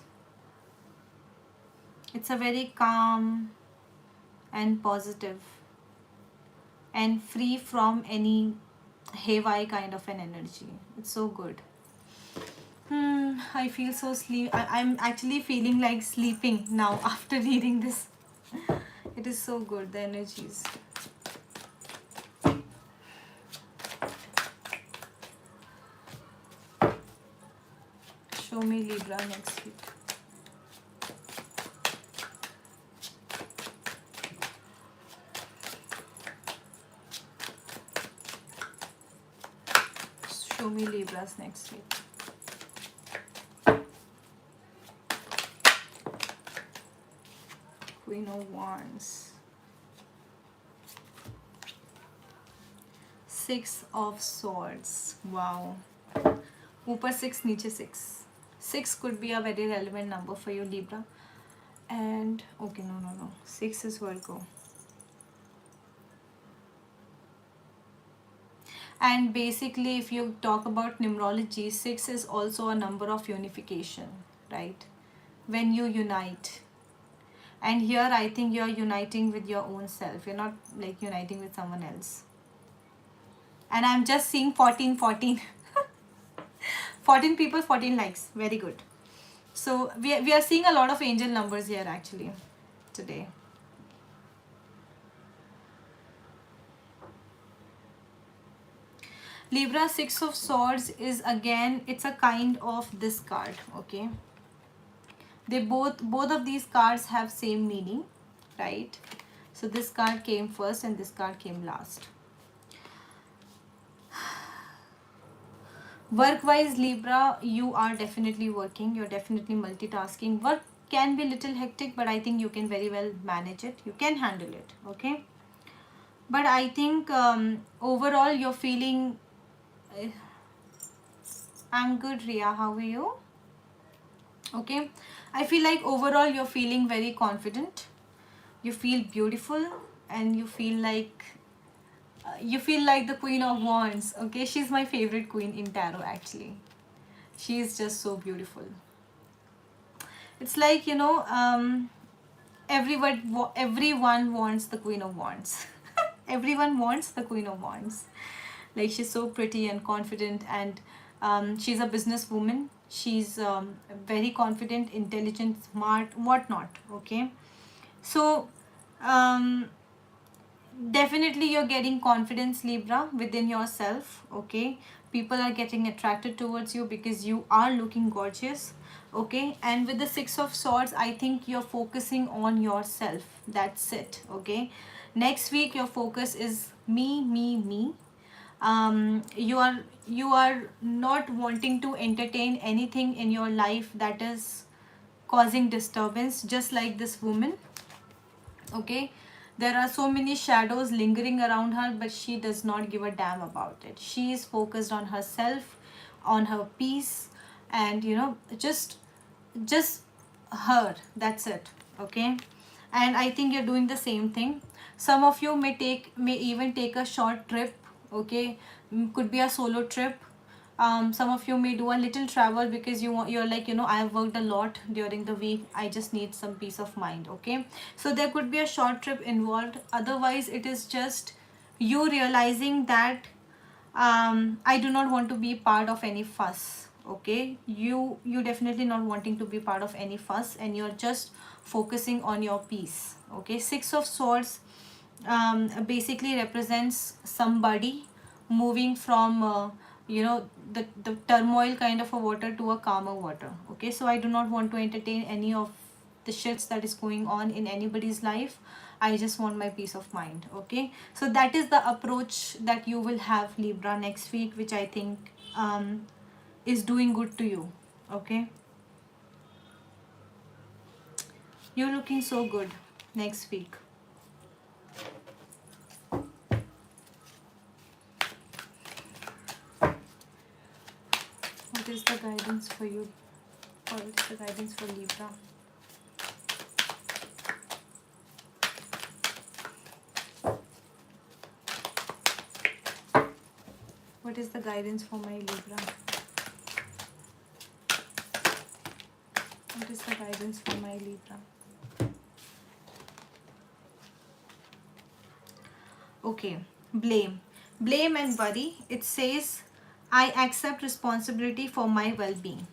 It's a very calm and positive and free from any haywire kind of an energy. It's so good. I feel so I'm actually feeling like sleeping now after reading this. It is so good, the energies. Show me Libra next week. Show me Libras next week. Queen of Wands. Six of Swords. Wow. Upar 6, niche 6. 6 could be a very relevant number for you, Libra. And okay, no. 6 is Virgo. And basically, if you talk about numerology, 6 is also a number of unification, right? When you unite. And here I think you're uniting with your own self. You're not like uniting with someone else. And I'm just seeing 14. 14 people, 14 likes. Very good. So we are seeing a lot of angel numbers here actually today. Libra, 6 of Swords is again, it's a kind of this card. Okay. They both of these cards have same meaning, right? So this card came first and this card came last. Work-wise, Libra, you are definitely working. You're definitely multitasking. Work can be a little hectic, but I think you can very well manage it. You can handle it, okay? But I think overall you're feeling... I'm good, Ria. How are you? Okay. I feel like overall you're feeling very confident. You feel beautiful and you feel like the Queen of Wands. Okay, she's my favorite queen in tarot actually. She is just so beautiful. It's like everyone wants the Queen of Wands. Everyone wants the Queen of Wands. Like, she's so pretty and confident, and she's a businesswoman. She's very confident, intelligent, smart, whatnot. Okay, so definitely you're getting confidence, Libra, within yourself. Okay, people are getting attracted towards you because you are looking gorgeous. Okay, and with the 6 of Swords, I think you're focusing on yourself. That's it. Okay, next week your focus is me. You are not wanting to entertain anything in your life that is causing disturbance, just like this woman. Okay, there are so many shadows lingering around her, but she does not give a damn about it. She is focused on herself, on her peace, and just her. That's it. Okay, and I think you're doing the same thing. Some of you may even take a short trip okay? Could be a solo trip. Some of you may do a little travel because you're like, I have worked a lot during the week, I just need some peace of mind, okay? So there could be a short trip involved. Otherwise it is just you realizing that I do not want to be part of any fuss, okay? You definitely not wanting to be part of any fuss, and you're just focusing on your peace, okay? Six of Swords basically represents somebody moving from the turmoil kind of a water to a calmer water, okay? So I do not want to entertain any of the shifts that is going on in anybody's life. I just want my peace of mind, okay? So that is the approach that you will have, Libra, next week, which I think is doing good to you, okay? You're looking so good next week. What is the guidance for you? What is the guidance for Libra? What is the guidance for my Libra? What is the guidance for my Libra? Okay, blame. Blame and worry. It says, I accept responsibility for my well-being.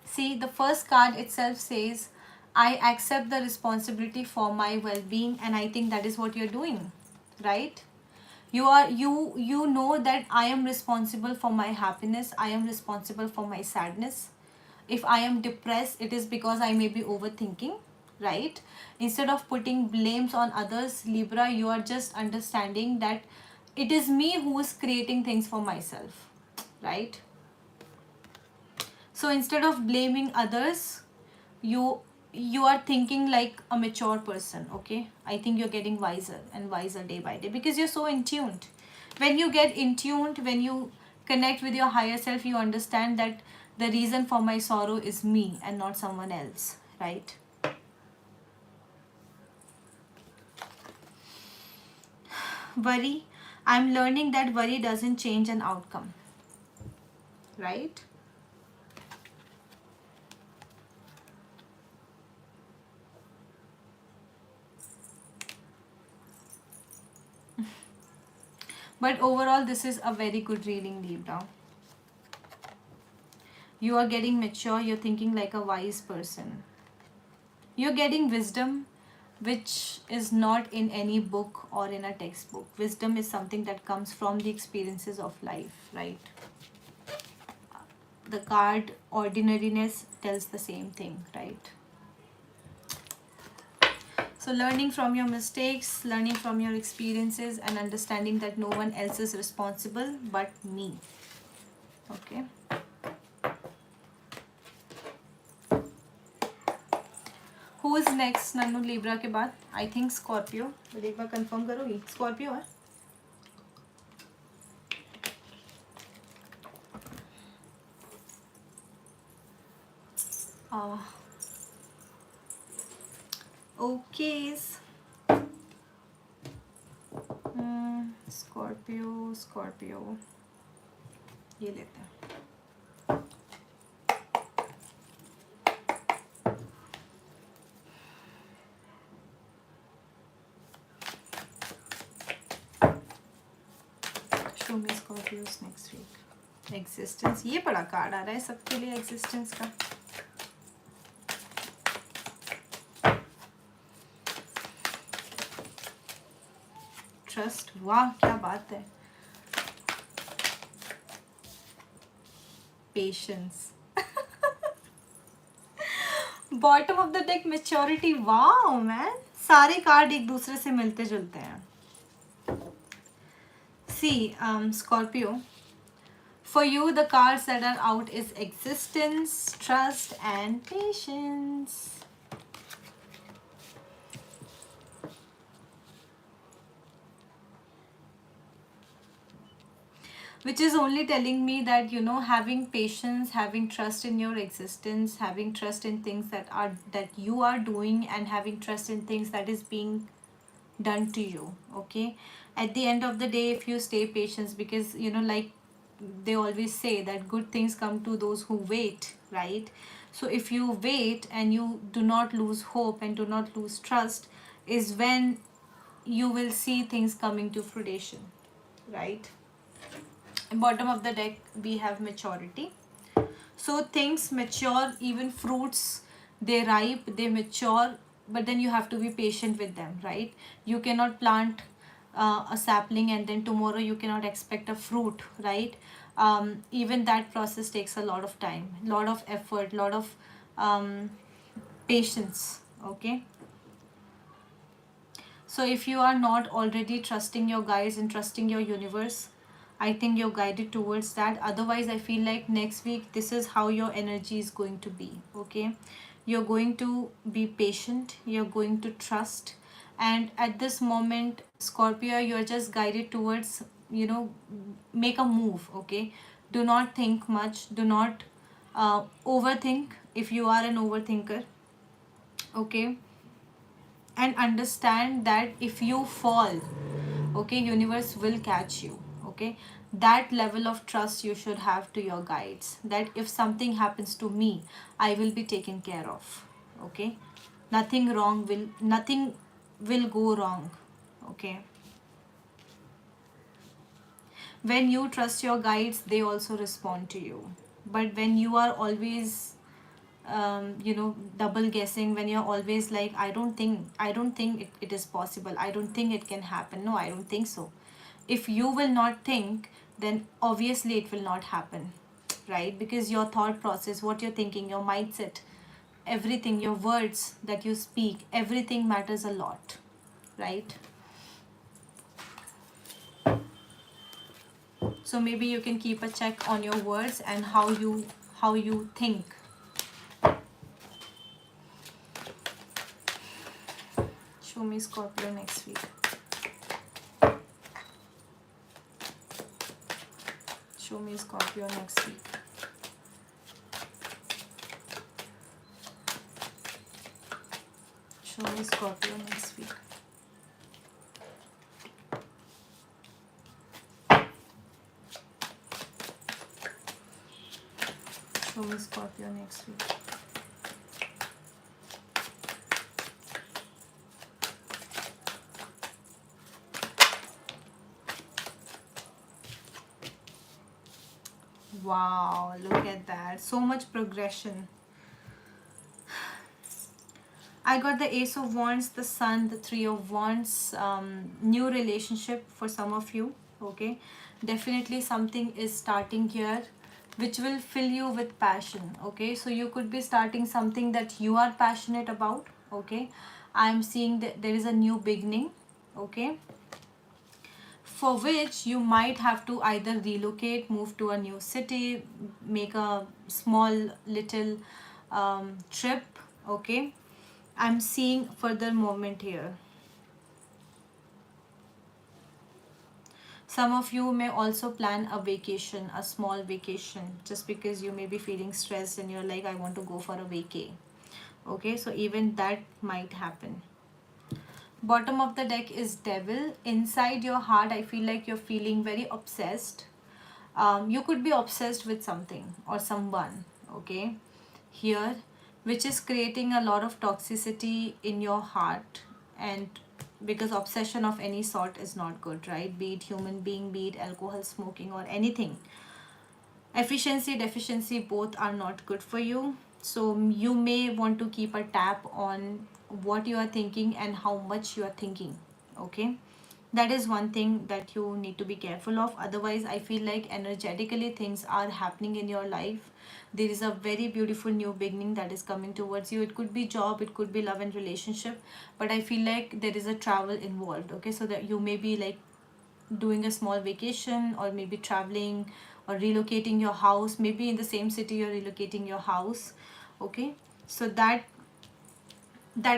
See, the first card itself says, I accept the responsibility for my well-being, and I think that is what you're doing, right? You know that I am responsible for my happiness, I am responsible for my sadness. If I am depressed, it is because I may be overthinking, right? Instead of putting blames on others, Libra, you are just understanding that it is me who is creating things for myself, right? So instead of blaming others, you are thinking like a mature person, okay? I think you're getting wiser and wiser day by day because you're so in tuned. When you get in tuned, when you connect with your higher self, you understand that the reason for my sorrow is me and not someone else, right? Worry. I'm learning that worry doesn't change an outcome, right? But overall, this is a very good reading, Libra. You are getting mature, you're thinking like a wise person. You're getting wisdom which is not in any book or in a textbook. Wisdom is something that comes from the experiences of life, right? The card ordinariness tells the same thing, right? So learning from your mistakes, learning from your experiences, and understanding that no one else is responsible but me. Okay. Who is next, Nanu, Libra के बाद? I think Scorpio. एक बार confirm करोगी? Scorpio है? Okay. Scorpio. ये लेते हैं. Show me Scorpios next week. Existence. ये बड़ा कार्ड आ रहा है सबके लिए existence का. Trust. वाह क्या बात है. Patience. Bottom of the deck, maturity. Wow, man. सारे कार्ड एक दूसरे से मिलते जुलते हैं. See, Scorpio, for you the cards that are out is existence, trust, and patience. Which is only telling me that, having patience, having trust in your existence, having trust in things that you are doing, and having trust in things that is being done to you. Okay, at the end of the day, if you stay patient, because like they always say that good things come to those who wait, right? So if you wait and you do not lose hope and do not lose trust, is when you will see things coming to fruition, right? Bottom of the deck we have maturity. So things mature, even fruits, they ripe, they mature, but then you have to be patient with them, right? You cannot plant a sapling and then tomorrow you cannot expect a fruit, right? Even that process takes a lot of time, lot of effort, lot of patience. Okay, so if you are not already trusting your guides and trusting your universe, I think you're guided towards that. Otherwise, I feel like next week, this is how your energy is going to be. Okay, you're going to be patient, you're going to trust, and at this moment, Scorpio, you're just guided towards, make a move. Okay, do not think much, do not overthink if you are an overthinker. Okay, and understand that if you fall, okay, universe will catch you. Okay, that level of trust you should have to your guides, that if something happens to me, I will be taken care of. Okay, nothing will go wrong. Okay, when you trust your guides, they also respond to you. But when you are always double guessing, when you're always like, I don't think it is possible, I don't think it can happen, no, I don't think so. If you will not think, then obviously it will not happen, right? Because your thought process, what you're thinking, your mindset, everything, your words that you speak, everything matters a lot, right? So maybe you can keep a check on your words and how you think. Show me Scorpio next week. Show me Scorpio next week. Show me Scorpio next week. Show me Scorpio next week. Wow, look at that. So much progression. I got the Ace of Wands, the Sun, the Three of Wands, new relationship for some of you. Okay, definitely something is starting here which will fill you with passion. Okay, so you could be starting something that you are passionate about. Okay, I'm seeing that there is a new beginning. Okay, for which you might have to either relocate, move to a new city, make a small little trip. Okay, I'm seeing further movement here. Some of you may also plan a vacation, a small vacation, just because you may be feeling stressed and you're like, I want to go for a vacay. Okay, so even that might happen. Bottom of the deck is Devil. Inside your heart, I feel like you're feeling very obsessed. You could be obsessed with something or someone. Okay, here, which is creating a lot of toxicity in your heart. And because obsession of any sort is not good, right? Be it human being, be it alcohol, smoking, or anything. Efficiency, deficiency, both are not good for you. So you may want to keep a tap on what you are thinking and how much you are thinking. Okay, that is one thing that you need to be careful of. Otherwise, I feel like energetically things are happening in your life. There is a very beautiful new beginning that is coming towards you. It could be job, it could be love and relationship, but I feel like there is a travel involved. Okay, so that you may be like doing a small vacation, or maybe traveling, or relocating your house. Maybe in the same city you're relocating your house. Okay, so that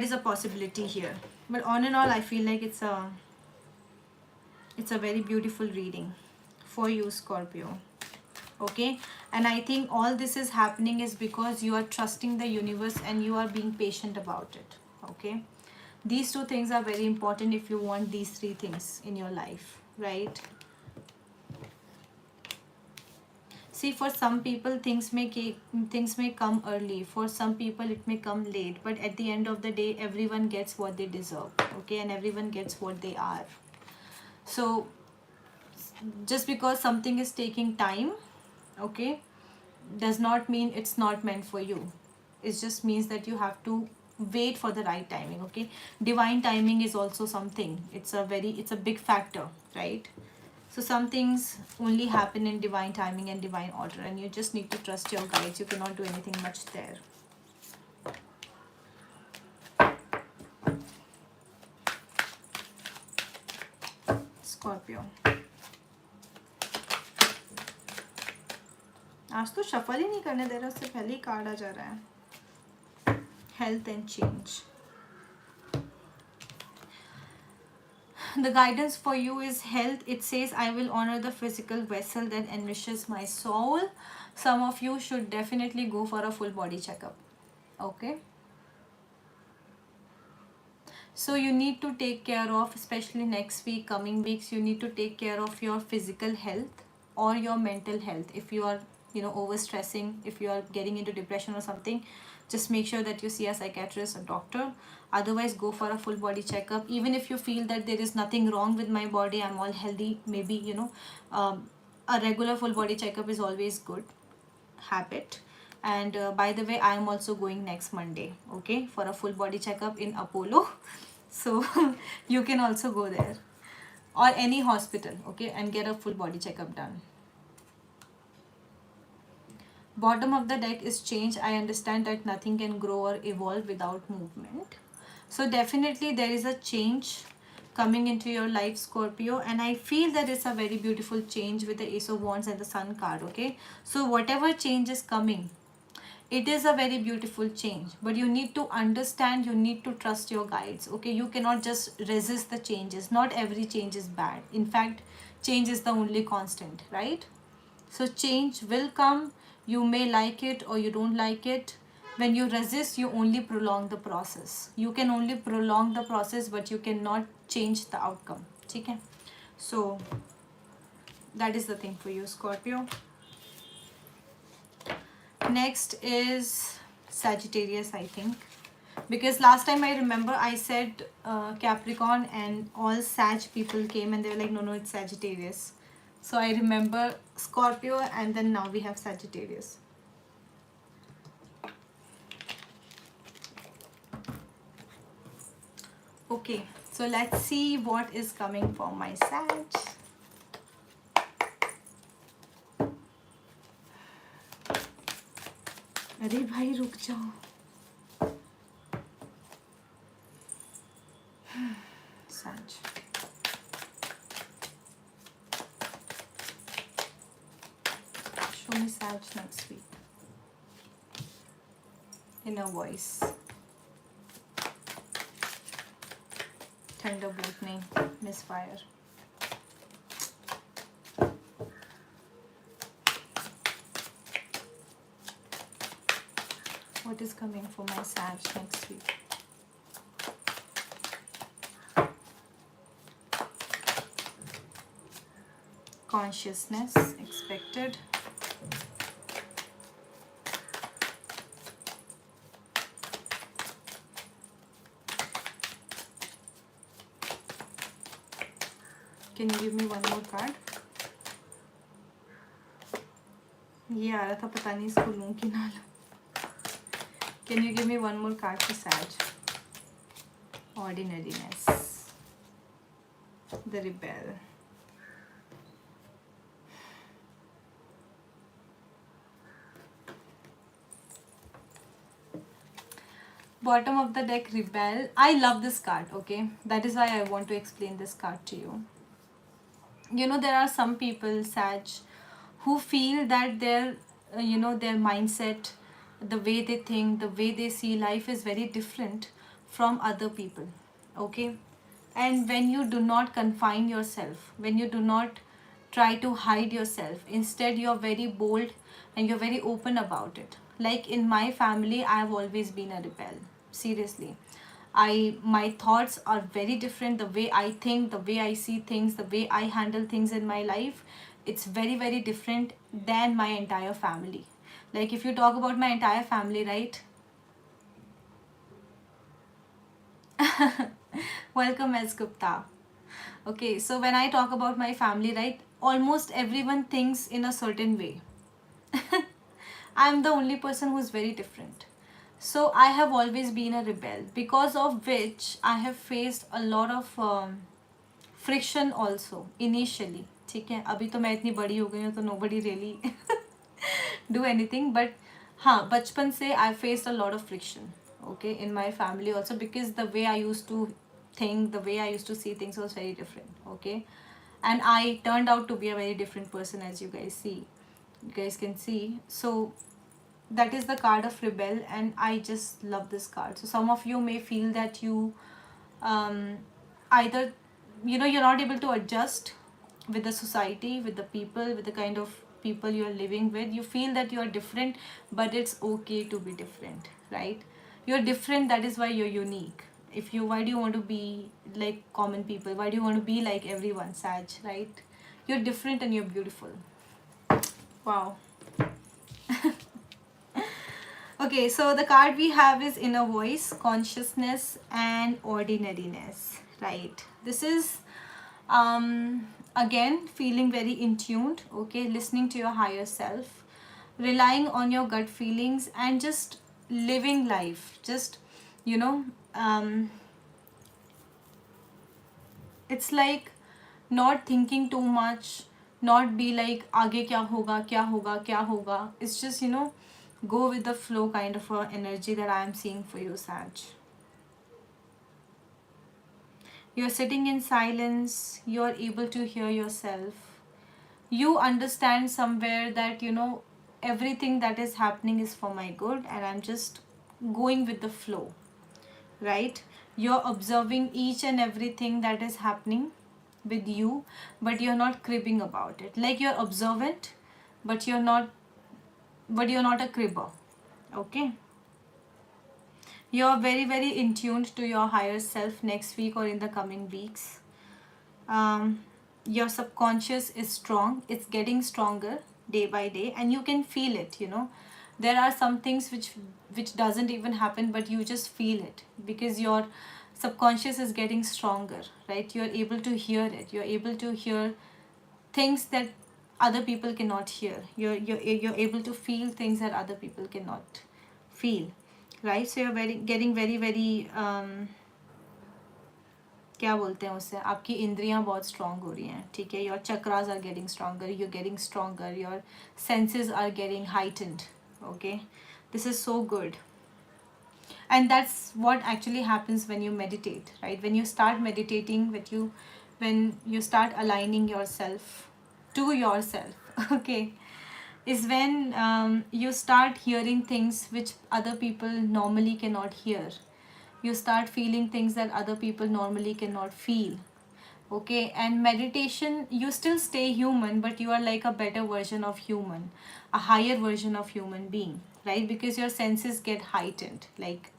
is a possibility here. But on and all, I feel like it's a very beautiful reading for you, Scorpio. Okay, and I think all this is happening is because you are trusting the universe and you are being patient about it. Okay, These two things are very important if you want these three things in your life, right? See, for some people things may come early, for some people it may come late, but at the end of the day everyone gets what they deserve, okay, and everyone gets what they are. So just because something is taking time, okay, does not mean it's not meant for you. It just means that you have to wait for the right timing, okay. Divine timing is also something, it's a big factor, right? So some things only happen in divine timing and divine order, and you just need to trust your guides. You cannot do anything much there. Scorpio. आज तो shuffle ही नहीं करने दे रहा, उससे पहले ही card आ जा रहा है. Health and change. The guidance for you is health. It says, I will honor the physical vessel that enriches my soul. Some of you should definitely go for a full body checkup, okay. So you need to take care of, especially next week, coming weeks, you need to take care of your physical health or your mental health. If you are, overstressing, if you are getting into depression or something, just make sure that you see a psychiatrist, a doctor. Otherwise, go for a full body checkup. Even if you feel that there is nothing wrong with my body, I'm all healthy, maybe, a regular full body checkup is always good habit. And by the way, I am also going next Monday, okay, for a full body checkup in Apollo. So you can also go there or any hospital, okay, and get a full body checkup done. Bottom of the deck is change. I understand that nothing can grow or evolve without movement. So definitely there is a change coming into your life, Scorpio, and I feel that it's a very beautiful change with the Ace of Wands and the Sun card, okay. So whatever change is coming, it is a very beautiful change, but you need to understand, you need to trust your guides, okay. You cannot just resist the changes. Not every change is bad. In fact, change is the only constant, right? So change will come. You may like it or you don't like it. When you resist, you only prolong the process. You can only prolong the process, but you cannot change the outcome, okay. So that is the thing for you, Scorpio. Next is Sagittarius, I think, because last time I remember I said Capricorn, and all Sag people came and they were like, no, it's Sagittarius. So I remember Scorpio, and then now we have Sagittarius. Okay, so let's see what is coming for my Sag. अरे भाई रुक जाओ. Sag. Show me Sag next week. Inner voice. Thunderbolt नहीं, misfire. What is coming for my Sag next week? Consciousness expected. Can you give me one more card? ये आ रहा था, पता नहीं इसको लूं कि ना लूं. Can you give me one more card for Sag? Ordinariness. The Rebel. Bottom of the deck, Rebel. I love this card, okay? That is why I want to explain this card to you. There are some people, Sag, who feel that their mindset, the way they think, the way they see life is very different from other people, okay. And when you do not confine yourself, when you do not try to hide yourself, instead you're very bold and you're very open about it. Like in my family, I have always been a rebel, seriously. My thoughts are very different. The way I think, the way I see things, the way I handle things in my life, it's very, very different than my entire family. Like if you talk about my entire family, right? Welcome, S. Gupta. Okay, so when I talk about my family, right, almost everyone thinks in a certain way. I'm the only person who's very different. So I have always been a rebel, because of which I have faced a lot of friction also initially. ठीक है, अभी तो मैं इतनी बड़ी हो गई हूँ तो nobody really do anything, but हाँ, बचपन से I faced a lot of friction, okay, in my family also, because the way I used to think, the way I used to see things was very different, okay, and I turned out to be a very different person, as you guys see, you guys can see. So that is the card of rebel, and I just love this card. So some of you may feel that you um, either, you know, you're not able to adjust with the society, with the people, with the kind of people you're living with. You feel that you're different, but it's okay to be different, right? You're different, that is why you're unique. If you, why do you want to be like common people? Why do you want to be like everyone, Sag, right? You're different and you're beautiful. Wow. Okay, so the card we have is inner voice, consciousness, and ordinariness, right? This is again feeling very in tuned, okay, listening to your higher self, relying on your gut feelings, and just living life. Just, you know, it's like not thinking too much, not be like आगे क्या होगा क्या होगा क्या होगा. It's just, you know, go with the flow kind of a energy that I am seeing for you, Sag. You're sitting in silence, you're able to hear yourself, you understand somewhere that, you know, everything that is happening is for my good, and I'm just going with the flow, right? You're observing each and everything that is happening with you, but you're not cribbing about it. Like you're observant, but you're not a cribber, okay? You're very, very in tune to your higher self next week or in the coming weeks. Your subconscious is strong, it's getting stronger day by day, and you can feel it, you know. There are some things which doesn't even happen, but you just feel it because your subconscious is getting stronger, right? You're able to hear it, you're able to hear things that other people cannot hear. You're able to feel things that other people cannot feel, right? So you're getting very, very क्या बोलते हैं उससे, आपकी इंद्रियां बहुत strong हो रही हैं, ठीक है? Your chakras are getting stronger, you're getting stronger, your senses are getting heightened, okay? This is so good. And that's what actually happens when you meditate, right? When you start meditating, when you start aligning yourself to yourself, okay, is when you start hearing things which other people normally cannot hear. You start feeling things that other people normally cannot feel, okay? And meditation, you still stay human, but you are like a better version of human, a higher version of human being, right? Because your senses get heightened. Like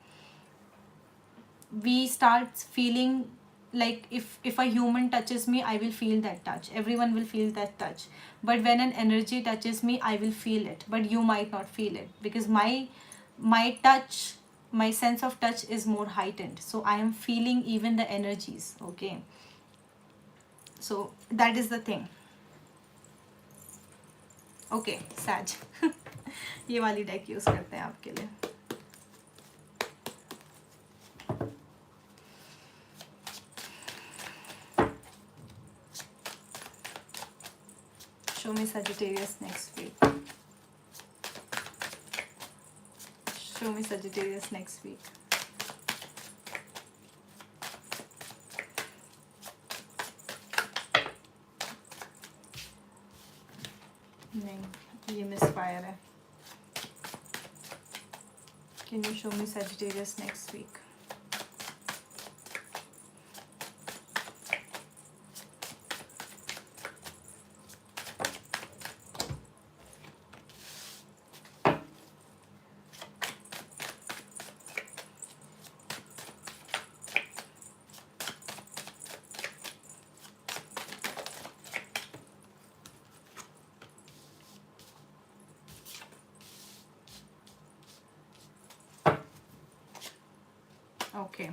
we start feeling like if a human touches me, I will feel that touch, everyone will feel that touch. But when an energy touches me, I will feel it, but you might not feel it, because my touch, my sense of touch is more heightened, so I am feeling even the energies, okay? So that is the thing, okay, Sag. ये वाली deck use करते हैं आपके लिए. Show me Sagittarius next week. Show me Sagittarius next week. नहीं, ये misfire है. Can you show me Sagittarius next week? Okay.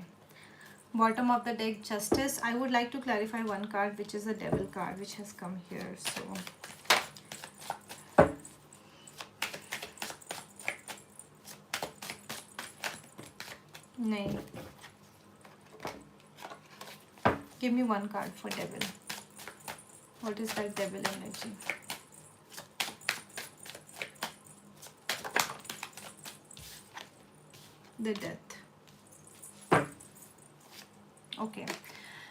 Bottom of the deck, Justice. I would like to clarify one card, which is the Devil card, which has come here. So no. Give me one card for Devil. What is that Devil energy? The Death. Okay.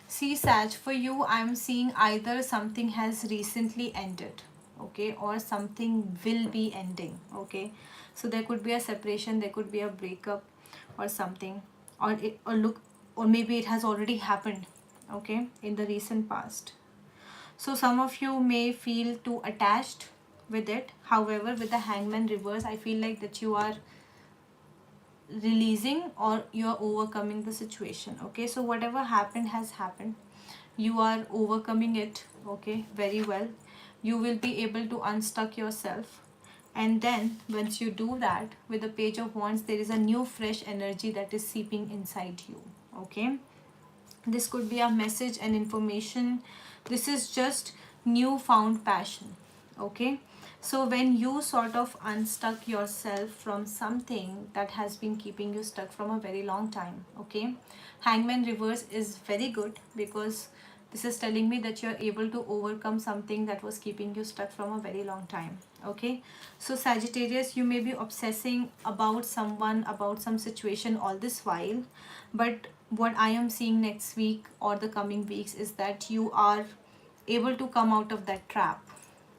See, Sag, for you, I'm seeing either something has recently ended, okay, or something will be ending, okay. So there could be a separation, there could be a breakup, or something, or maybe it has already happened, okay, in the recent past. So some of you may feel too attached with it. However, with the Hangman reverse, I feel like that you are releasing or you're overcoming the situation, okay. So whatever happened has happened, you are overcoming it, okay, very well. You will be able to unstuck yourself, and then once you do that, with the Page of Wands, there is a new fresh energy that is seeping inside you, okay. This could be a message and information. This is just new found passion, okay. So when you sort of unstuck yourself from something that has been keeping you stuck from a very long time, okay, Hangman reverse is very good, because this is telling me that you're able to overcome something that was keeping you stuck from a very long time, okay. So Sagittarius, you may be obsessing about someone, about some situation all this while, but what I am seeing next week or the coming weeks is that you are able to come out of that trap,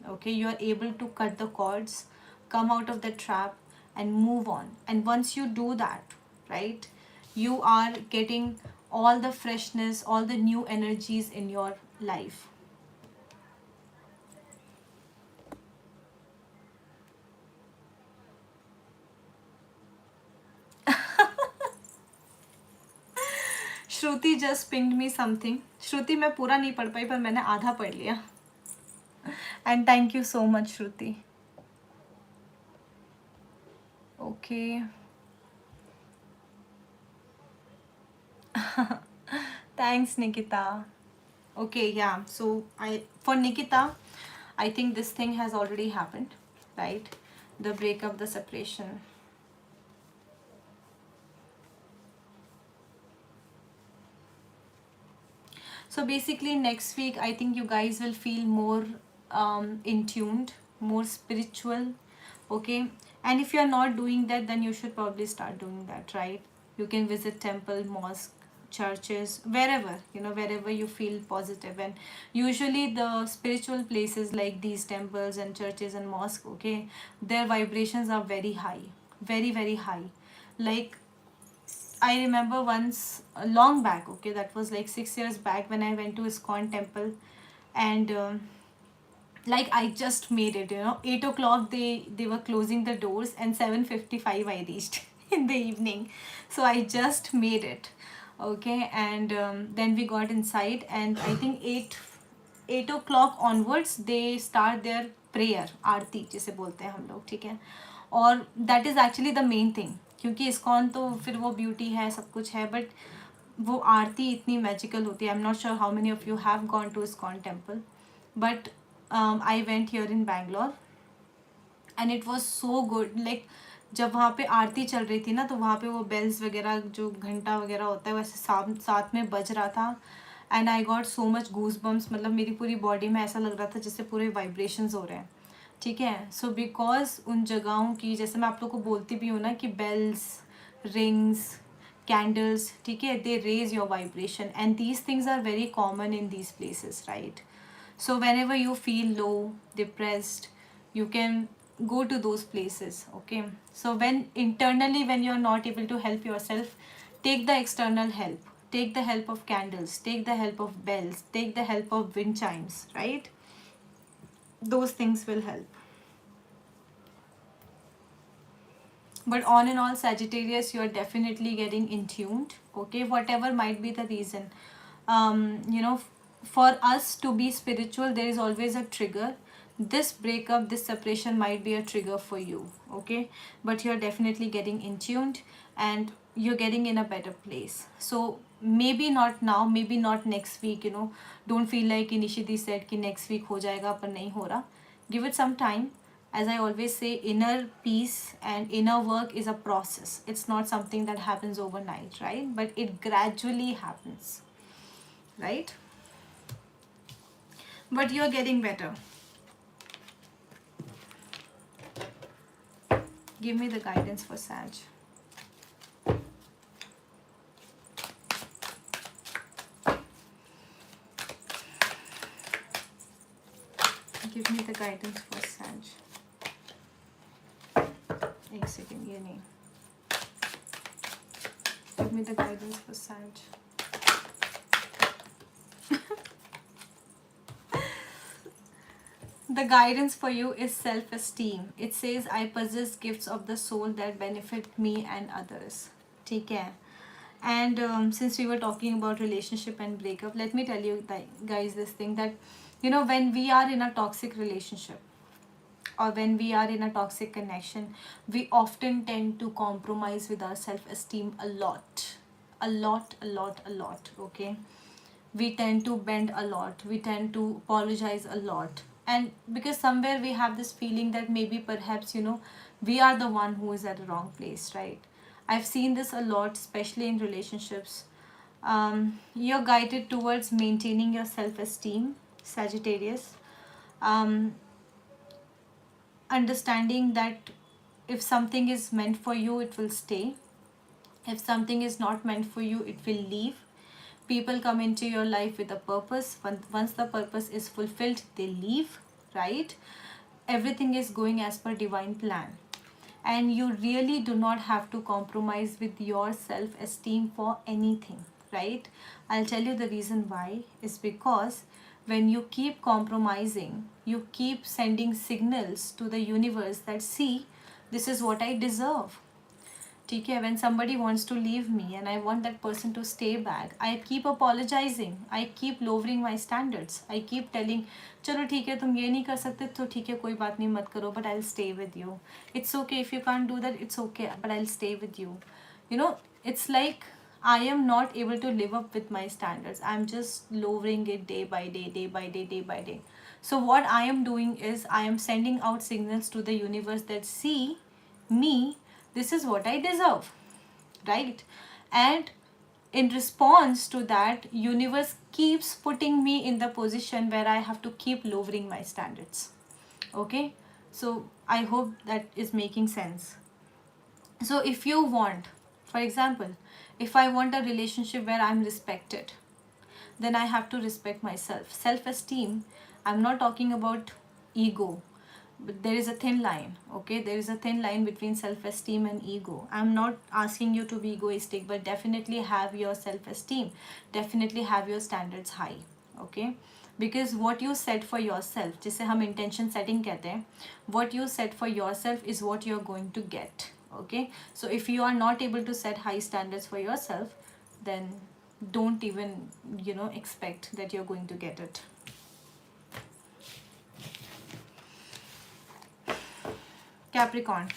okay. You are able to cut the cords, come out of the trap, and move on. And once you do that, right, you are getting all the freshness, all the new energies in your life. Shruti just pinged me something. श्रुति, मैं पूरा नहीं पढ़ पाई, पर मैंने आधा पढ़ लिया. And thank you so much, Shruti. Okay. Thanks, Nikita. Okay, yeah. So for Nikita, I think this thing has already happened, right? The breakup, the separation. So basically next week, I think you guys will feel more in tuned, more spiritual, okay. And if you're not doing that, then you should probably start doing that, right? You can visit temple, mosque, churches, wherever, wherever you feel positive. And usually the spiritual places like these temples and churches and mosque, okay, their vibrations are very high, very very high. Like, I remember once, long back, okay, that was like 6 years back, when I went to ISKCON temple, and like I just made it, 8 o'clock they were closing the doors, and 7:55 I reached in the evening. So I just made it, okay. And then we got inside, and I think 8 o'clock onwards they start their prayer, आरती जिसे बोलते हैं हम लोग, ठीक है. और that is actually the main thing, क्योंकि ISKCON तो फिर वो ब्यूटी है, सब कुछ है, बट वो आरती इतनी मैजिकल होती है. I am not sure how many of you have gone to ISKCON temple, but I went here in Bangalore, and it was so good. Like जब वहाँ पे आरती चल रही थी ना, तो वहाँ पे वो बेल्स वगैरह, जो घंटा वगैरह होता है, वैसे साथ में बज रहा था. And I got so much goosebumps, मतलब मेरी पूरी बॉडी में ऐसा लग रहा था जैसे पूरे वाइब्रेशंस हो रहे हैं, ठीक है. सो बिकॉज उन जगहों की, जैसे मैं आप लोग को बोलती भी हूँ ना, कि बेल्स, रिंग्स, कैंडल्स, ठीक है, they raise your vibration, and these things are very common in these places, right. So whenever you feel low, depressed, you can go to those places, okay. So when internally, when you're not able to help yourself, take the external help, take the help of candles, take the help of bells, take the help of wind chimes, right. Those things will help. But on and all, Sagittarius, you are definitely getting in tuned, okay, whatever might be the reason. You know, for us to be spiritual, there is always a trigger. This breakup, this separation might be a trigger for you, okay. But you're definitely getting in tuned, and you're getting in a better place. So maybe not now, maybe not next week, don't feel like Nishidi said ki next week ho jayega par nahi ho raha. Give it some time. As I always say, inner peace and inner work is a process. It's not something that happens overnight, right? But it gradually happens, right? But you're getting better. Give me the guidance for Sag. Give me the guidance for Sag. एक second, ये नहीं. Give me the guidance for Sag. The guidance for you is self-esteem. It says, I possess gifts of the soul that benefit me and others. ठीक है. And since we were talking about relationship and breakup, let me tell you guys this thing, that when we are in a toxic relationship or when we are in a toxic connection, we often tend to compromise with our self-esteem a lot. Okay, we tend to bend a lot, we tend to apologize a lot, and because somewhere we have this feeling that maybe perhaps we are the one who is at the wrong place, right? I've seen this a lot, especially in relationships. You're guided towards maintaining your self-esteem, Sagittarius. Understanding that if something is meant for you, it will stay. If something is not meant for you, it will leave. People come into your life with a purpose. Once the purpose is fulfilled, they leave, right? Everything is going as per divine plan. And you really do not have to compromise with your self-esteem for anything, right? I'll tell you the reason why. Is because when you keep compromising, you keep sending signals to the universe that, see, this is what I deserve. Okay, when somebody wants to leave me and I want that person to stay back, I keep apologizing, I keep lowering my standards, I keep telling, चलो ठीक है तुम ये नहीं कर सकते तो ठीक है कोई बात नहीं मत करो, but I'll stay with you. It's okay if you can't do that, it's okay, but I'll stay with you. It's like I am not able to live up with my standards. I'm just lowering it day by day, day by day, day by day. So what I am doing is I am sending out signals to the universe that, see, me, this is what I deserve, right? And in response to that, universe keeps putting me in the position where I have to keep lowering my standards. Okay, so I hope that is making sense. So if you want, for example, if I want a relationship where I'm respected, then I have to respect myself. Self-esteem, I'm not talking about ego, but there is a thin line. Okay, there is a thin line between self-esteem and ego. I'm not asking you to be egoistic, but definitely have your self-esteem, definitely have your standards high. Okay, because what you set for yourself, जिसे हम intention setting कहते हैं, what you set for yourself is what you're going to get. Okay, so if you are not able to set high standards for yourself, then don't even expect that you're going to get it. Capricorn.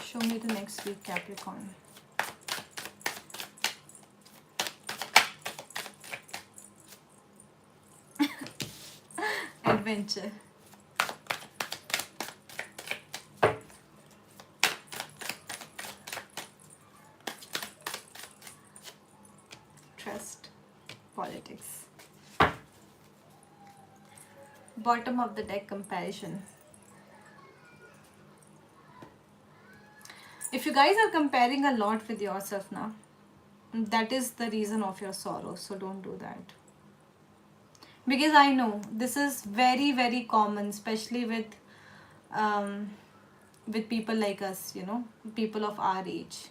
Show me the next week, Capricorn. Adventure. Trust. Politics. Bottom of the deck, comparison. If you guys are comparing a lot with yourself now, that is the reason of your sorrow. So don't do that. Because I know this is very, very common, especially with people like us, people of our age,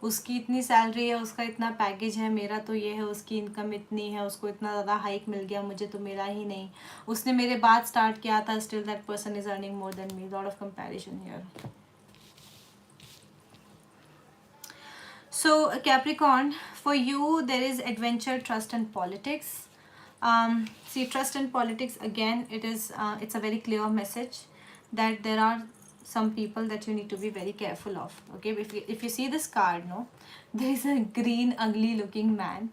उसकी इतनी salary है, उसका इतना package है, मेरा तो ये है, उसकी इनकम इतनी है, उसको इतना ज़्यादा हाइक मिल गया, मुझे तो मिला ही नहीं, उसने मेरे बाद स्टार्ट किया था, still that person is earning more than me. Lot of comparison here. So Capricorn, for you there is adventure, trust and politics. See, trust and politics, again, it's a very clear message that there are some people that you need to be very careful of. Okay, if you see this card, no, there is a green ugly looking man,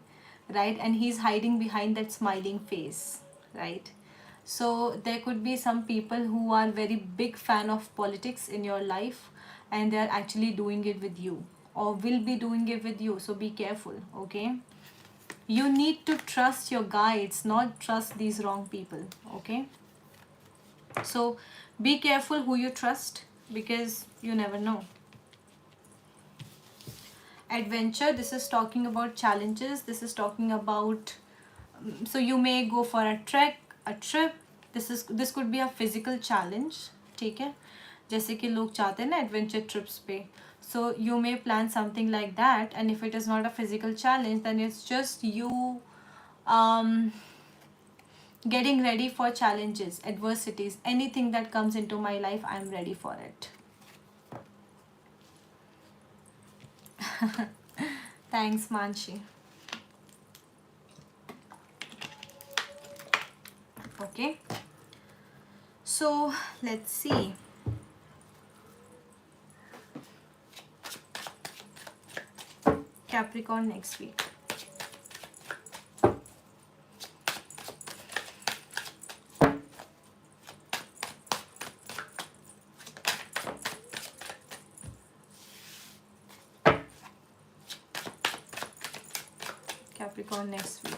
right, and he's hiding behind that smiling face, right? So there could be some people who are very big fan of politics in your life, and they are actually doing it with you or will be doing it with you, so be careful. Okay, you need to trust your guides, not trust these wrong people. Okay, so be careful who you trust, because you never know. Adventure, this is talking about challenges, this is talking about, so you may go for a trek, a trip. This could be a physical challenge. ठीक है, जैसे कि लोग चाहते हैं ना adventure trips पे, so you may plan something like that, and if it is not a physical challenge, then it's just you um, getting ready for challenges, adversities, anything that comes into my life, I'm ready for it. Thanks, Manshi. Okay, so let's see. Capricorn next week. Capricorn next week.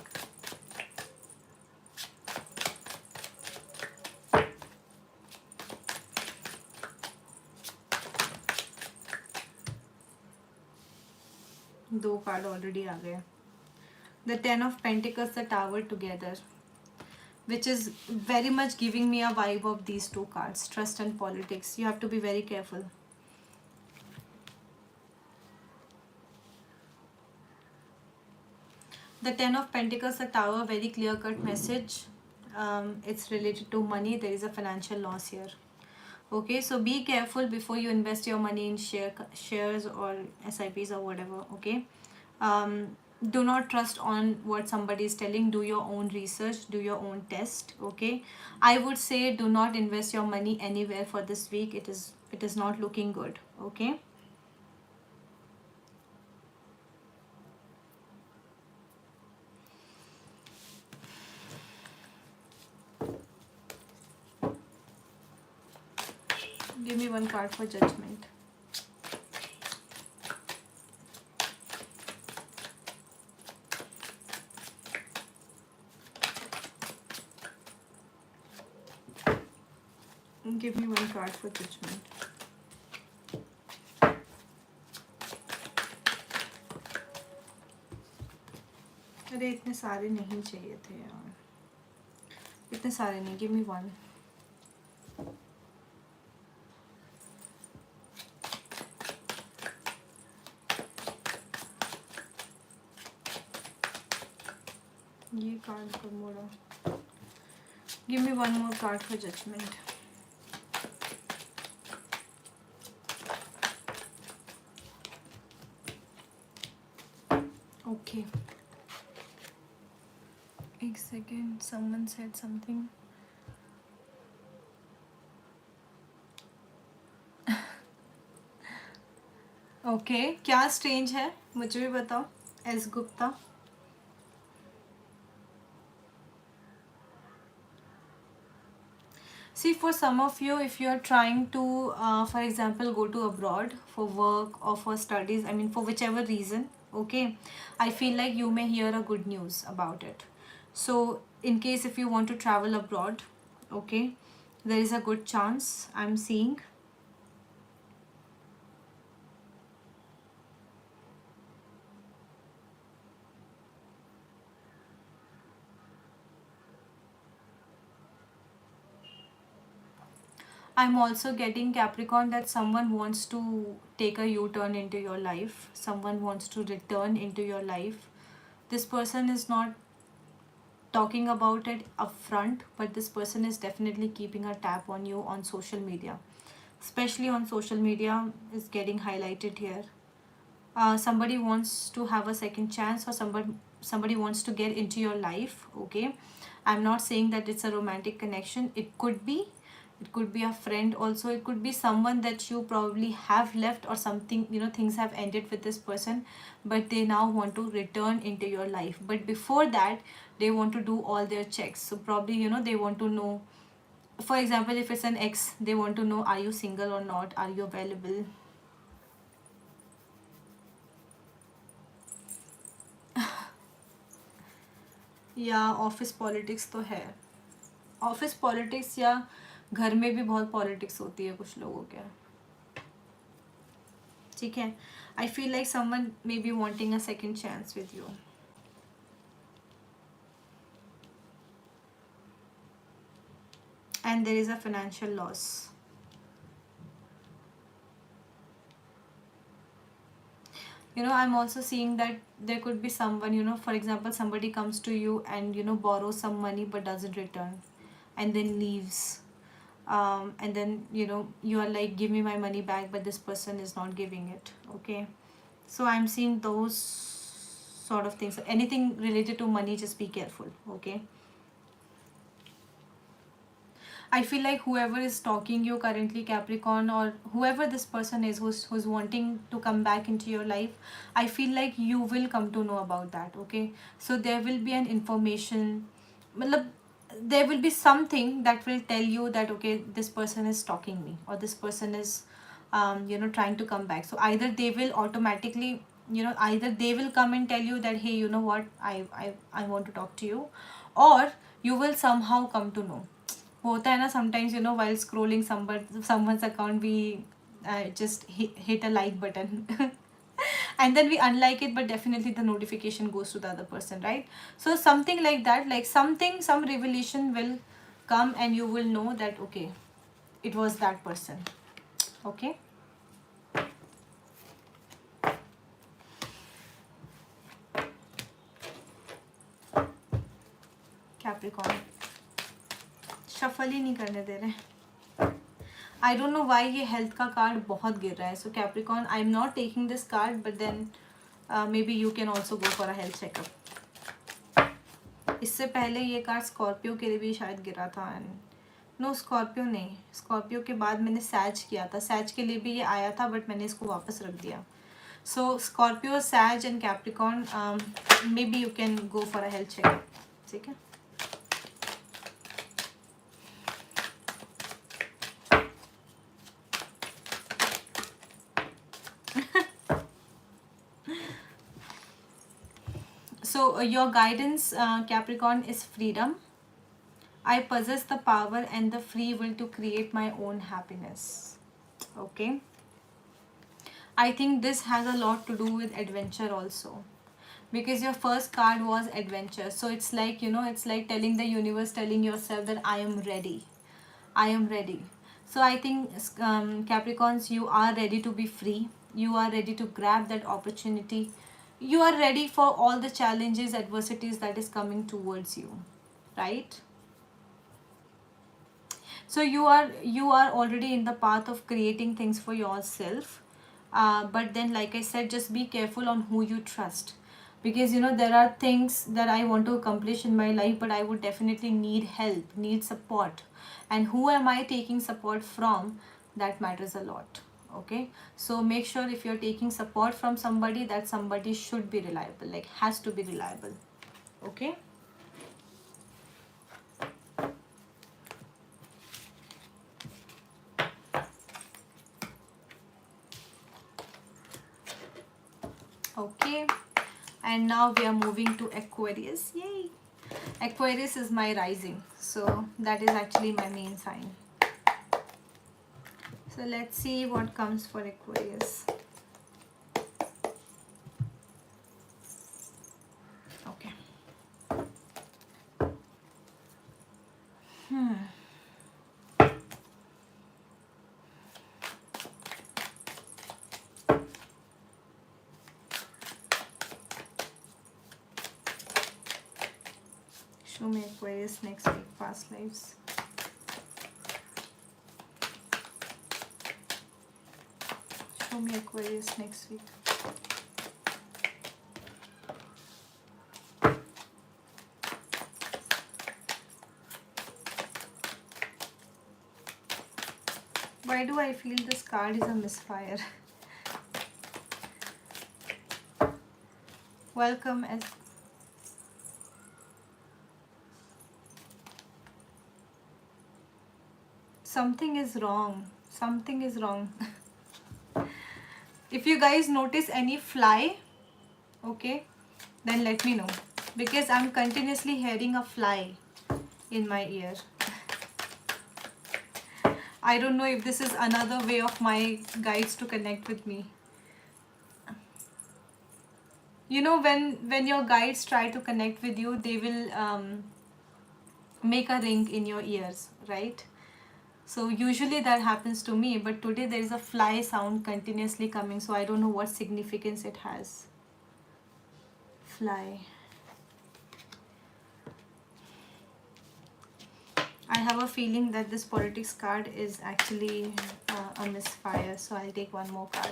दो card already आ गए. The Ten of Pentacles, the Tower together, which is very much giving me a vibe of these two cards, trust and politics. You have to be very careful. The Ten of Pentacles, the Tower, very clear cut message. It's related to money. There is a financial loss here. Okay, so be careful before you invest your money in shares or SIPs or whatever. Okay, do not trust on what somebody is telling. Do your own research, do your own test. Okay, I would say do not invest your money anywhere for this week. It is not looking good. Okay, give me one card for judgment. Give me one card for judgment. अरे इतने सारे नहीं चाहिए थे यार, इतने सारे नहीं. Give me one. ये कार्ड कब मोड़ा. Give me one more card for judgment. Okay. एक second, someone said something. Okay, क्या strange है मुझे भी बताओ. S Gupta. See, for some of you, if you are trying to, for example, go to abroad for work or for studies, I mean, for whichever reason, okay, I feel like you may hear a good news about it. So, in case if you want to travel abroad, okay, there is a good chance I'm seeing. I'm also getting, Capricorn, that someone wants to take a U-turn into your life. Someone wants to return into your life. This person is not talking about it upfront, but this person is definitely keeping a tab on you on social media. Especially on social media is getting highlighted here. Somebody wants to have a second chance, or somebody wants to get into your life. Okay, I'm not saying that it's a romantic connection. It could be a friend also. It could be someone that you probably have left, or something, things have ended with this person, but they now want to return into your life. But before that, they want to do all their checks. So probably, they want to know, for example, if it's an ex, they want to know, are you single or not, are you available. या office politics तो है. Office politics या घर में भी बहुत politics होती है कुछ लोगों के. ठीक है. I feel like someone may be wanting a second chance with you. And there is a financial loss. I'm also seeing that there could be someone, for example, somebody comes to you and borrows some money but doesn't return, and then leaves. And then you are like, give me my money back, but this person is not giving it. Okay, so I'm seeing those sort of things. Anything related to money, just be careful. Okay, I feel like whoever is stalking you currently, Capricorn, or whoever this person is who's wanting to come back into your life, I feel like you will come to know about that. Okay, so there will be an information, matlab, there will be something that will tell you that, okay, this person is stalking me, or this person is trying to come back. So either they will automatically, either they will come and tell you that, hey, you know what, I want to talk to you, or you will somehow come to know. होता है ना sometimes, while scrolling someone's account, we just hit a like button. And then we unlike it, but definitely the notification goes to the other person, right? So something like that, like some revelation will come, and you will know that, okay, it was that person. Okay, Capricorn, shuffle ही नहीं करने दे रहे. I don't know why ये health का card बहुत गिर रहा है. So Capricorn, I am not taking this card, but then maybe you can also go for a health checkup. इससे पहले ये कार्ड स्कॉर्पियो के लिए भी शायद गिरा था. एंड नो, स्कॉर्पियो नहीं. स्कॉर्पियो के बाद मैंने सैज किया था. सैज के लिए भी ये आया था, बट मैंने इसको वापस रख दिया. So Scorpio, Sag and Capricorn, maybe you can go for a health checkup. ठीक है. So your guidance, Capricorn, is freedom. I possess the power and the free will to create my own happiness. Okay. I think this has a lot to do with adventure also, because your first card was adventure. So it's like, it's like telling the universe, telling yourself that I am ready. I am ready. So I think, Capricorns, you are ready to be free. You are ready to grab that opportunity. You are ready for all the challenges, adversities that is coming towards you, right? So you are already in the path of creating things for yourself. But then, like I said, just be careful on who you trust, because there are things that I want to accomplish in my life, but I would definitely need help, need support. And who am I taking support from? That matters a lot. Okay, so make sure if you're taking support from somebody, that somebody should be reliable, like has to be reliable. Okay. Okay, and now we are moving to Aquarius. Yay! Aquarius is my rising, so that is actually my main sign. So let's see what comes for Aquarius. Okay. Show me Aquarius next week, past lives. Show me Aquarius next week. Why do I feel this card is a misfire? Welcome as something is wrong. Something is wrong. If you guys notice any fly, okay, then let me know, because I'm continuously hearing a fly in my ear. I don't know if this is another way of my guides to connect with me. You know, when your guides try to connect with you, they will make a ring in your ears, right? So usually that happens to me, but today there is a fly sound continuously coming, so I don't know what significance it has. Fly. I have a feeling that this politics card is actually a misfire, so I'll take one more card.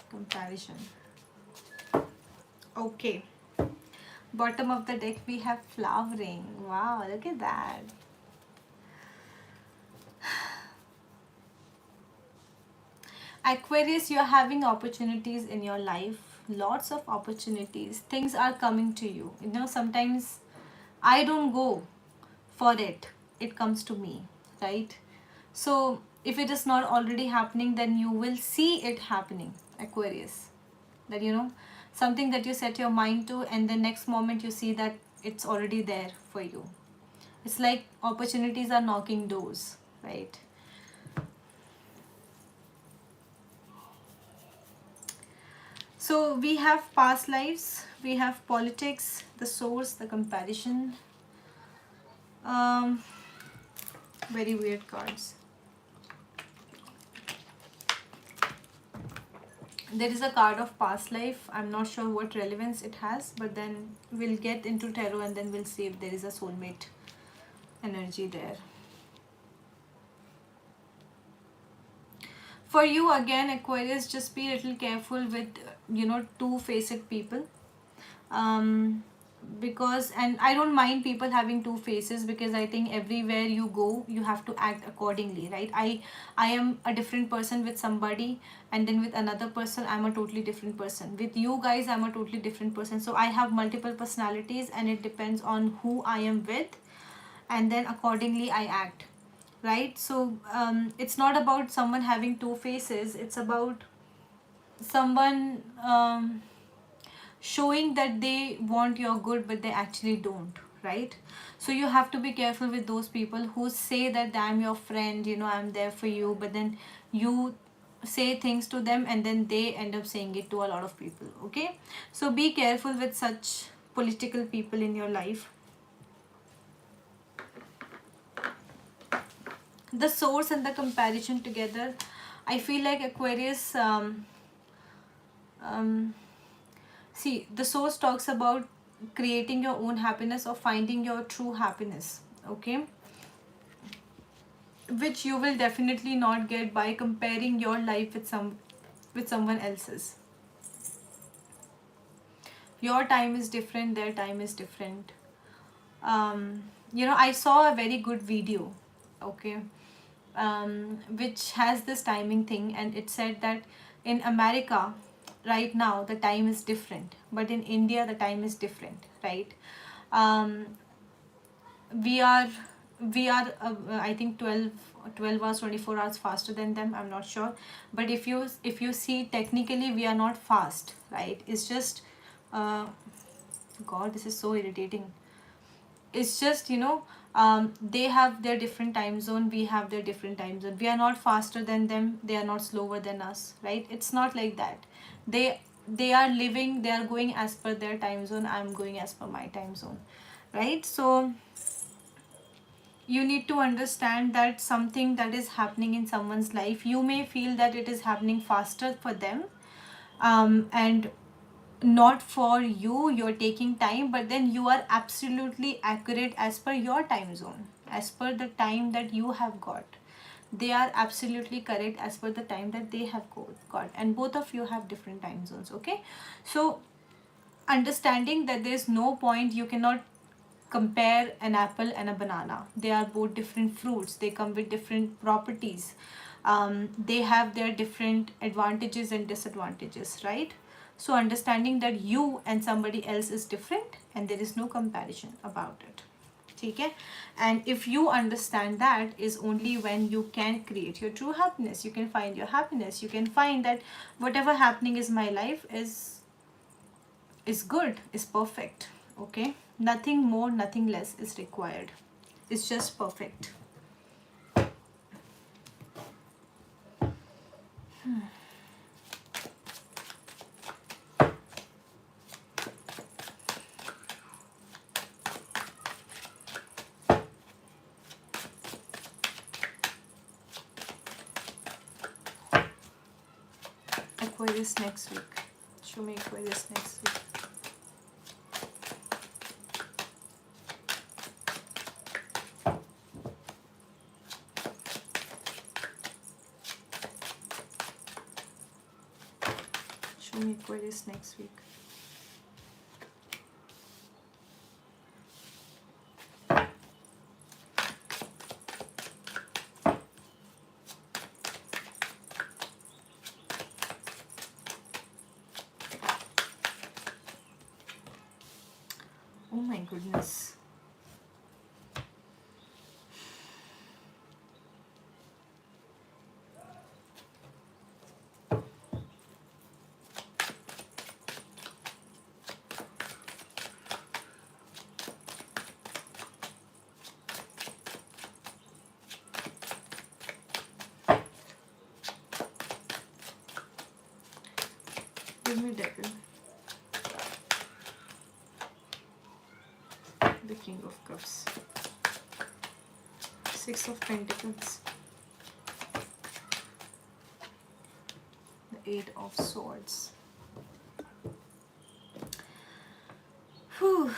Comparison. Okay. Bottom of the deck we have flowering. Wow, look at that. Aquarius, you're having opportunities in your life. Lots of opportunities. Things are coming to you. You know, sometimes I don't go for it. It comes to me, right? So if it is not already happening, then you will see it happening, Aquarius. That, you know, something that you set your mind to, and the next moment you see that it's already there for you. It's like opportunities are knocking doors, right? So we have past lives, we have politics, the source, the comparison. Very weird cards. There is a card of past life. I'm not sure what relevance it has, but then we'll get into tarot and then we'll see if there is a soulmate energy there. For you again, Aquarius, just be a little careful with, you know, two-faced people. Because, and I don't mind people having two faces, because I think everywhere you go you have to act accordingly, right? I am a different person with somebody, and then with another person I'm a totally different person. With you guys I'm a totally different person. So I have multiple personalities, and it depends on who I am with, and then accordingly I act, right? So it's not about someone having two faces. It's about someone showing that they want your good but they actually don't, right? So you have to be careful with those people who say that I'm your friend, you know, I'm there for you, but then you say things to them and then they end up saying it to a lot of people, okay? So be careful with such political people in your life. The source and the comparison together, I feel like Aquarius, see, the source talks about creating your own happiness or finding your true happiness, okay? Which you will definitely not get by comparing your life with someone else's. Your time is different, their time is different. You know, I saw a very good video, okay, which has this timing thing, and it said that in America right now the time is different, but in India the time is different, right? um, we are I think 12 hours, 24 hours faster than them. I'm not sure, but if you see, technically we are not fast, right? It's just god, this is so irritating. It's just, you know, they have their different time zone, we have their different time zone. We are not faster than them, they are not slower than us, right? It's not like that. They are living, they are going as per their time zone, I'm going as per my time zone, right? So you need to understand that something that is happening in someone's life, you may feel that it is happening faster for them, and not for you, you're taking time, but then you are absolutely accurate as per your time zone, as per the time that you have got. They are absolutely correct as per the time that they have got, and both of you have different time zones. Okay, so understanding that there's no point, you cannot compare an apple and a banana. They are both different fruits, they come with different properties, they have their different advantages and disadvantages, right? So understanding that you and somebody else is different and there is no comparison about it. Okay, and if you understand that, is only when you can create your true happiness, you can find your happiness, you can find that whatever happening is my life is good, is perfect. Okay, nothing more, nothing less is required, it's just perfect. Aquarius next week, show me Aquarius next week. Show me Aquarius next week. Oh my goodness. Give me devil. The King of Cups. Six of Pentacles. The Eight of Swords. Whew.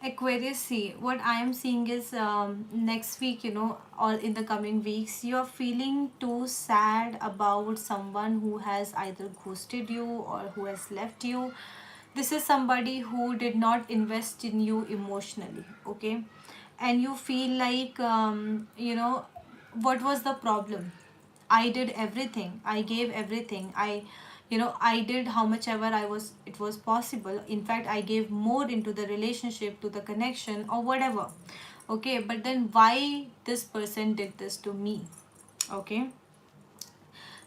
Aquarius, see, what I am seeing is next week, or in the coming weeks, you are feeling too sad about someone who has either ghosted you or who has left you. This is somebody who did not invest in you emotionally, okay? And you feel like, what was the problem? I did everything, I gave everything, I did how much ever it was possible. In fact, I gave more into the relationship, to the connection, or whatever. Okay, but then why this person did this to me? Okay,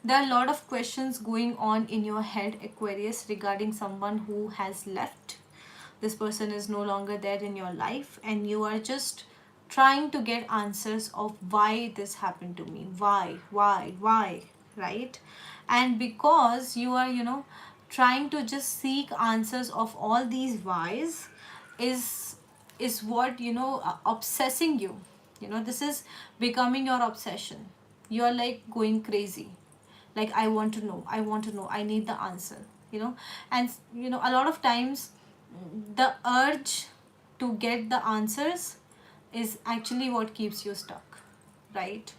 there are a lot of questions going on in your head, Aquarius, regarding someone who has left. This person is no longer there in your life, and you are just trying to get answers of why this happened to me, why, right? And because you are, trying to just seek answers of all these whys, is what, obsessing you. This is becoming your obsession. You are like going crazy, like, I want to know, I need the answer. And a lot of times the urge to get the answers is actually what keeps you stuck, right?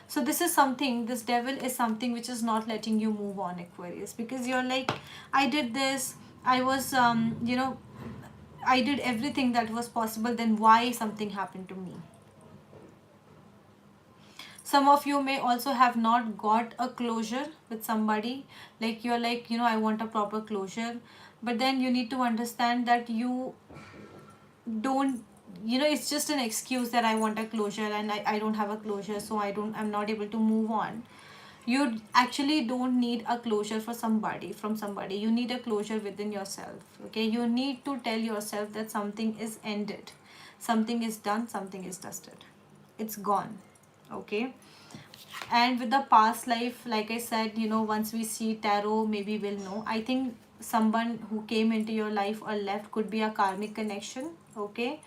So this is something, this devil is something which is not letting you move on, Aquarius, because you're like, I did this, I was I did everything that was possible, then why something happened to me? Some of you may also have not got a closure with somebody, like you're like, I want a proper closure, but then you need to understand that you don't, it's just an excuse that I want a closure, and I don't have a closure, so I'm not able to move on. You actually don't need a closure from somebody, you need a closure within yourself. Okay, you need to tell yourself that something is ended, something is done, something is dusted, it's gone. Okay, and with the past life, like I said, once we see tarot, maybe we'll know. I think someone who came into your life or left could be a karmic connection. Okay,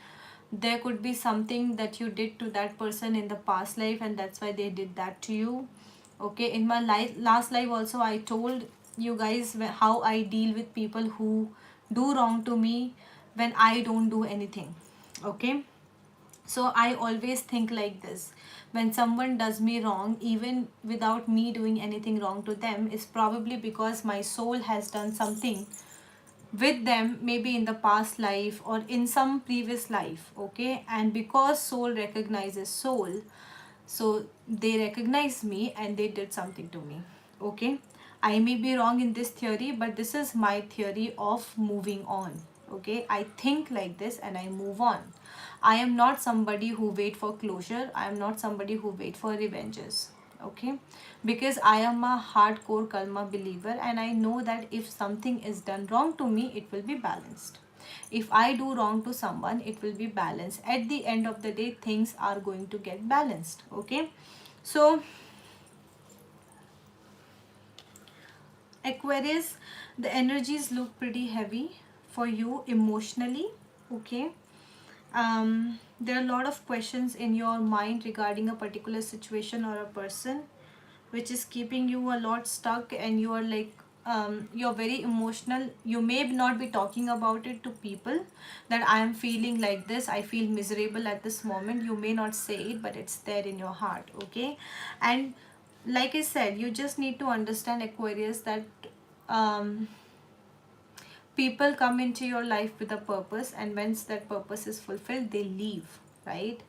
there could be something that you did to that person in the past life, and that's why they did that to you. Okay, in my last life also, I told you guys how I deal with people who do wrong to me when I don't do anything. Okay, so I always think like this: when someone does me wrong, even without me doing anything wrong to them, it's probably because my soul has done something with them, maybe in the past life or in some previous life. Okay, and because soul recognizes soul, so they recognize me and they did something to me. Okay, I may be wrong in this theory, but this is my theory of moving on. Okay, I think like this and I move on. I am not somebody who wait for closure. I am not somebody who wait for revenges. Okay, because I am a hardcore karma believer, and I know that if something is done wrong to me, it will be balanced. If I do wrong to someone, it will be balanced. At the end of the day, things are going to get balanced. Okay, so Aquarius, the energies look pretty heavy for you emotionally. Okay, there are a lot of questions in your mind regarding a particular situation or a person, which is keeping you a lot stuck, and you are like, you're very emotional. You may not be talking about it to people that I am feeling like this, I feel miserable at this moment. You may not say it, but it's there in your heart. Okay, and like I said, you just need to understand, Aquarius, that um, people come into your life with a purpose, and once that purpose is fulfilled, they leave, right?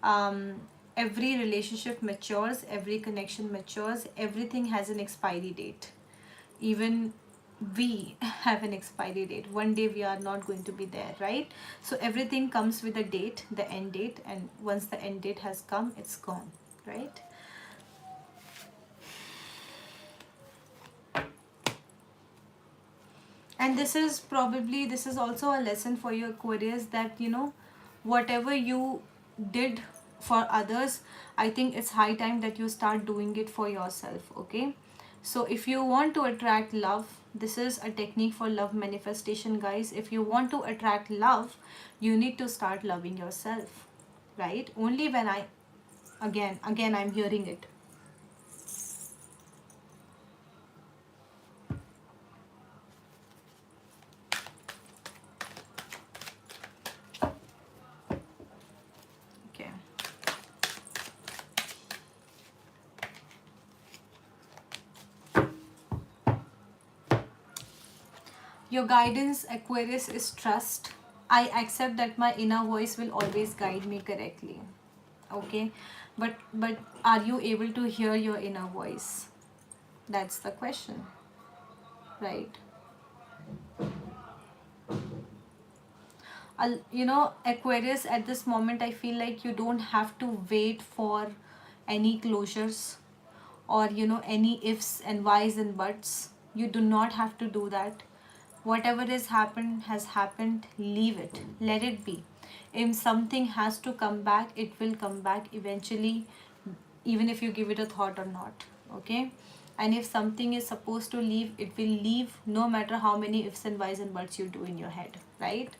um, every relationship matures, every connection matures, everything has an expiry date. Even we have an expiry date. One day we are not going to be there, right? So everything comes with a date, the end date, and once the end date has come, it's gone, right? And this is also a lesson for you, Aquarius, that whatever you did for others, I think it's high time that you start doing it for yourself. Okay, so if you want to attract love, this is a technique for love manifestation, guys. If you want to attract love, you need to start loving yourself, right? Only when I again I'm hearing it. Okay, your guidance, Aquarius, is trust. I accept that my inner voice will always guide me correctly. Okay, but are you able to hear your inner voice? That's the question, right? Aquarius, at this moment I feel like you don't have to wait for any closures, or any ifs and whys and buts. You do not have to do that. Whatever has happened, leave it, let it be. If something has to come back, it will come back eventually, even if you give it a thought or not. Okay, and if something is supposed to leave, it will leave, no matter how many ifs and whys and buts you do in your head, right?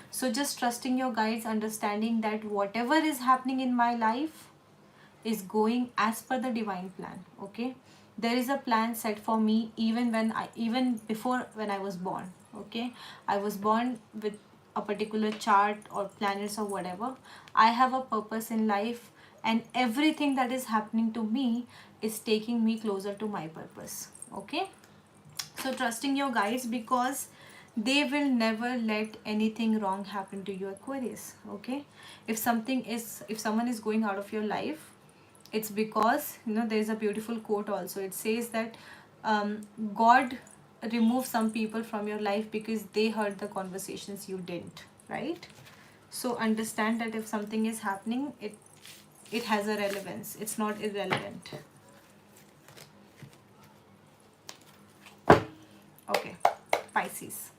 So just trusting your guides, understanding that whatever is happening in my life is going as per the divine plan. Okay, there is a plan set for me, even before when I was born. Okay, I was born with a particular chart or planets or whatever. I have a purpose in life, and everything that is happening to me is taking me closer to my purpose. Okay, so trusting your guides, because they will never let anything wrong happen to you, Aquarius. Okay, if someone is going out of your life, it's because there's a beautiful quote also. It says that God removes some people from your life because they heard the conversations you didn't, right? So understand that if something is happening, it has a relevance, it's not irrelevant. Okay, Pisces.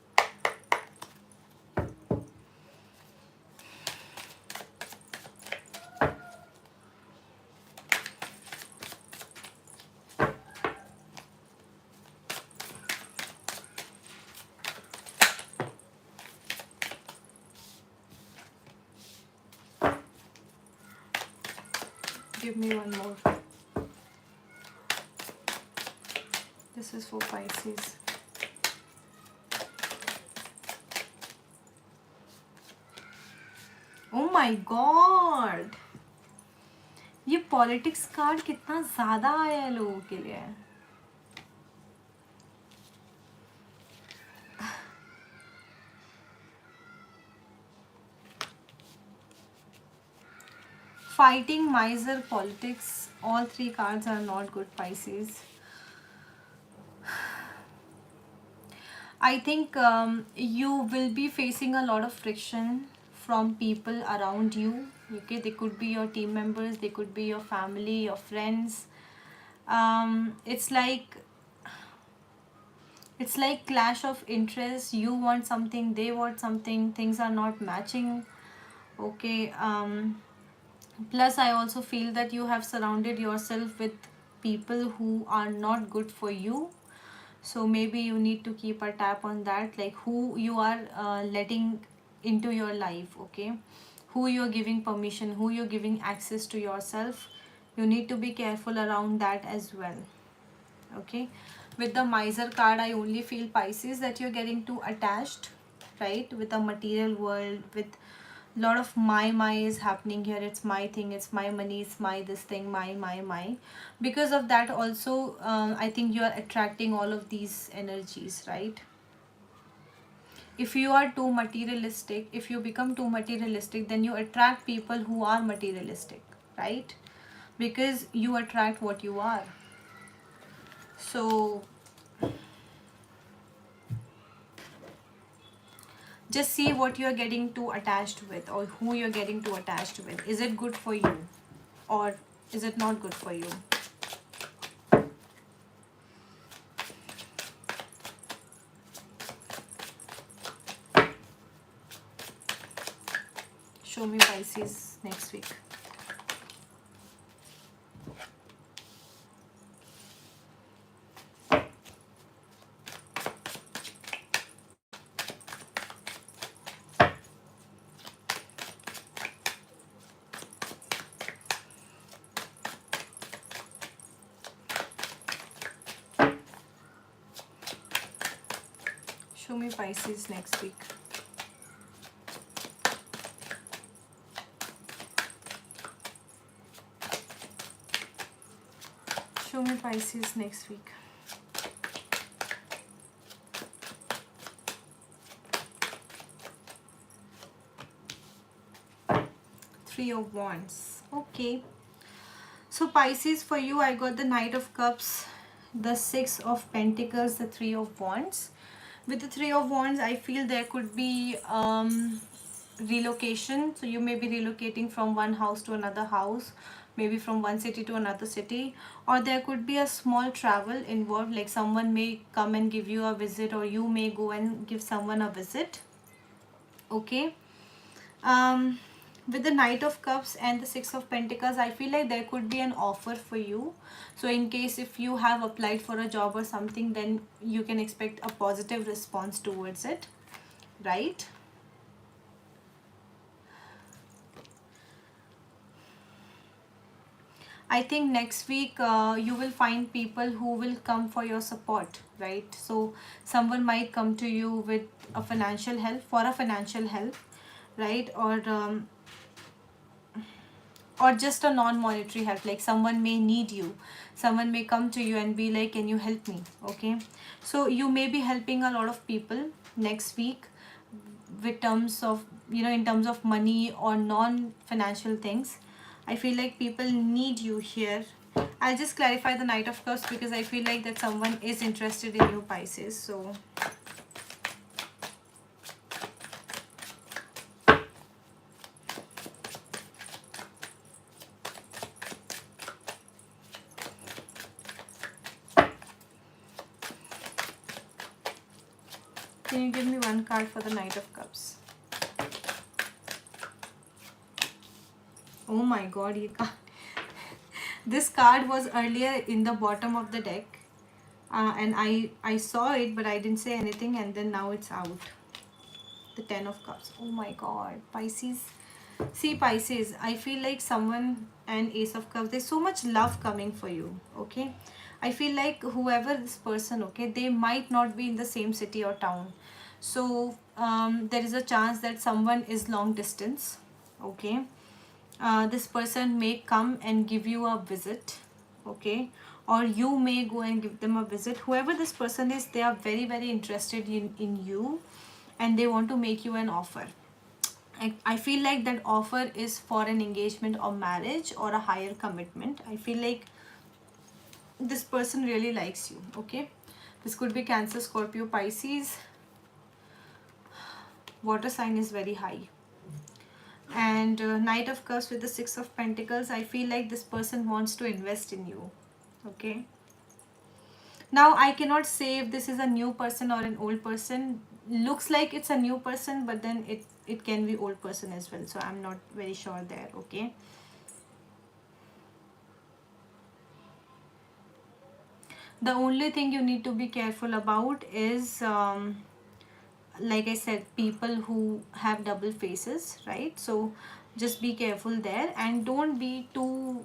Give me one more. This is for Pisces. Oh my God! ये politics card कितना ज़्यादा आया है लोगों के लिए. Fighting, miser, politics, all three cards are not good, Pisces. I think you will be facing a lot of friction from people around you. Okay, they could be your team members, they could be your family, your friends. It's like clash of interest. You want something, they want something, things are not matching. Okay. Plus I also feel that you have surrounded yourself with people who are not good for you, so maybe you need to keep a tap on that, like who you are letting into your life. Okay, who you're giving permission, who you're giving access to yourself. You need to be careful around that as well. Okay, with the miser card I only feel, Pisces, that you're getting too attached, right, with the material world, with lot of my is happening here. It's my thing, it's my money, it's my this thing, my. Because of that also, I think you are attracting all of these energies, right? If you are too materialistic, if you become too materialistic, then you attract people who are materialistic, right? Because you attract what you are. So just see what you're getting too attached with, or who you're getting too attached with. Is it good for you, or is it not good for you? Show me Pisces next week. Show me Pisces next week. Show me Pisces next week. Three of Wands. Okay. So Pisces, for you, I got the Knight of Cups, the Six of Pentacles, the Three of Wands. With the Three of Wands, I feel there could be relocation. So you may be relocating from one house to another house, maybe from one city to another city, or there could be a small travel involved, like someone may come and give you a visit, or you may go and give someone a visit. Okay. um with the Knight of Cups and the Six of Pentacles, I feel like there could be an offer for you. So in case if you have applied for a job or something, then you can expect a positive response towards it, right? I think next week you will find people who will come for your support, right? So someone might come to you with a financial help, for a financial help, right? Or just a non-monetary help, like someone may need you, someone may come to you and be like, can you help me? Okay, so you may be helping a lot of people next week with terms of, in terms of money or non-financial things. I feel like people need you here. I'll just clarify the Knight of Cups because I feel like that someone is interested in you, Pisces. So can you give me one card for the Knight of Cups? Oh my God, ये card. This card was earlier in the bottom of the deck, and I saw it, but I didn't say anything, and then now it's out. The Ten of Cups. Oh my God, Pisces. See, Pisces, I feel like someone, and Ace of Cups, there's so much love coming for you, okay? I feel like whoever this person, okay, they might not be in the same city or town. So there is a chance that someone is long distance, okay? This person may come and give you a visit, okay? Or you may go and give them a visit. Whoever this person is, they are very, very interested in you, and they want to make you an offer. I feel like that offer is for an engagement or marriage or a higher commitment. I feel like this person really likes you, okay? This could be Cancer, Scorpio, Pisces. Water sign is very high. And Knight of Cups with the Six of Pentacles. I feel like this person wants to invest in you, okay? Now, I cannot say if this is a new person or an old person. Looks like it's a new person, but then it can be old person as well. So I'm not very sure there, okay? The only thing you need to be careful about is, like I said, people who have double faces, right? So just be careful there, and don't be too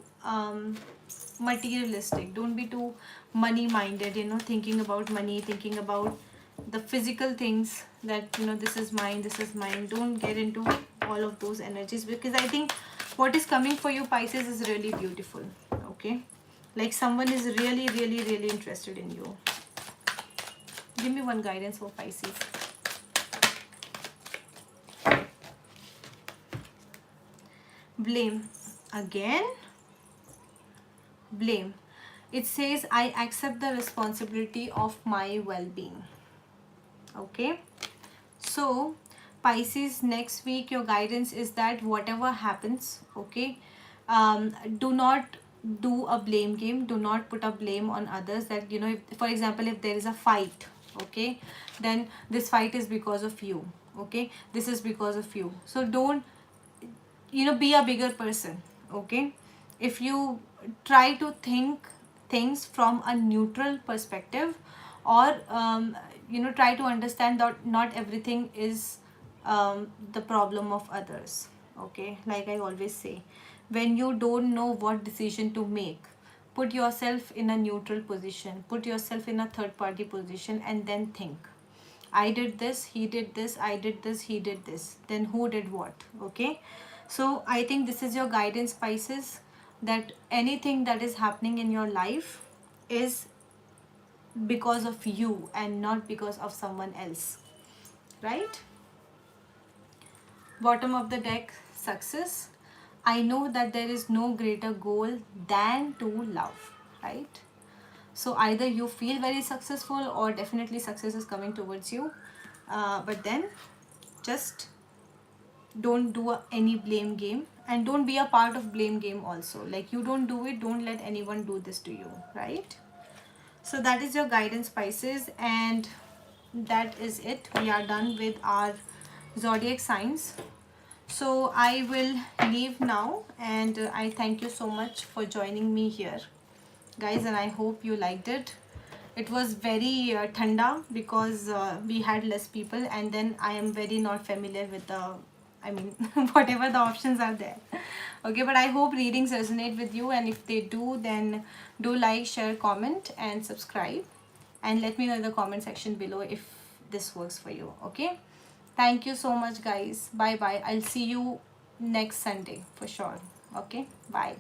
materialistic. Don't be too money minded, you know, thinking about money, thinking about the physical things, that, you know, this is mine, this is mine. Don't get into all of those energies, because I think what is coming for you, Pisces, is really beautiful, okay? Like someone is really, really, really interested in you. Give me one guidance for Pisces. Blame. Again, blame. It says, I accept the responsibility of my well-being, okay? So Pisces, next week your guidance is that whatever happens, okay, do not do a blame game. Do not put a blame on others, that, you know, if, for example, if there is a fight, okay, then this fight is because of you, okay, this is because of you. So don't, you know, be a bigger person, okay? If you try to think things from a neutral perspective, or you know, try to understand that not everything is the problem of others, okay? Like I always say, when you don't know what decision to make, put yourself in a neutral position, put yourself in a third party position, and then think, I did this, he did this, I did this, he did this, then who did what, okay? So I think this is your guidance, Pisces, that anything that is happening in your life is because of you and not because of someone else, right? Bottom of the deck, success. I know that there is no greater goal than to love, right? So either you feel very successful, or definitely success is coming towards you, but then just don't do any blame game, and don't be a part of blame game also. Like, you don't do it, don't let anyone do this to you, right? So that is your guidance, Pisces, and that is it. We are done with our zodiac signs. So I will leave now, and I thank you so much for joining me here, guys, and I hope you liked it. It was very thanda, because we had less people, and then I am very not familiar with the, I mean, whatever the options are there, okay? But I hope readings resonate with you, and if they do, then do like, share, comment, and subscribe, and let me know in the comment section below if this works for you, okay? Thank you so much, guys. Bye bye. I'll see you next Sunday for sure, okay? Bye.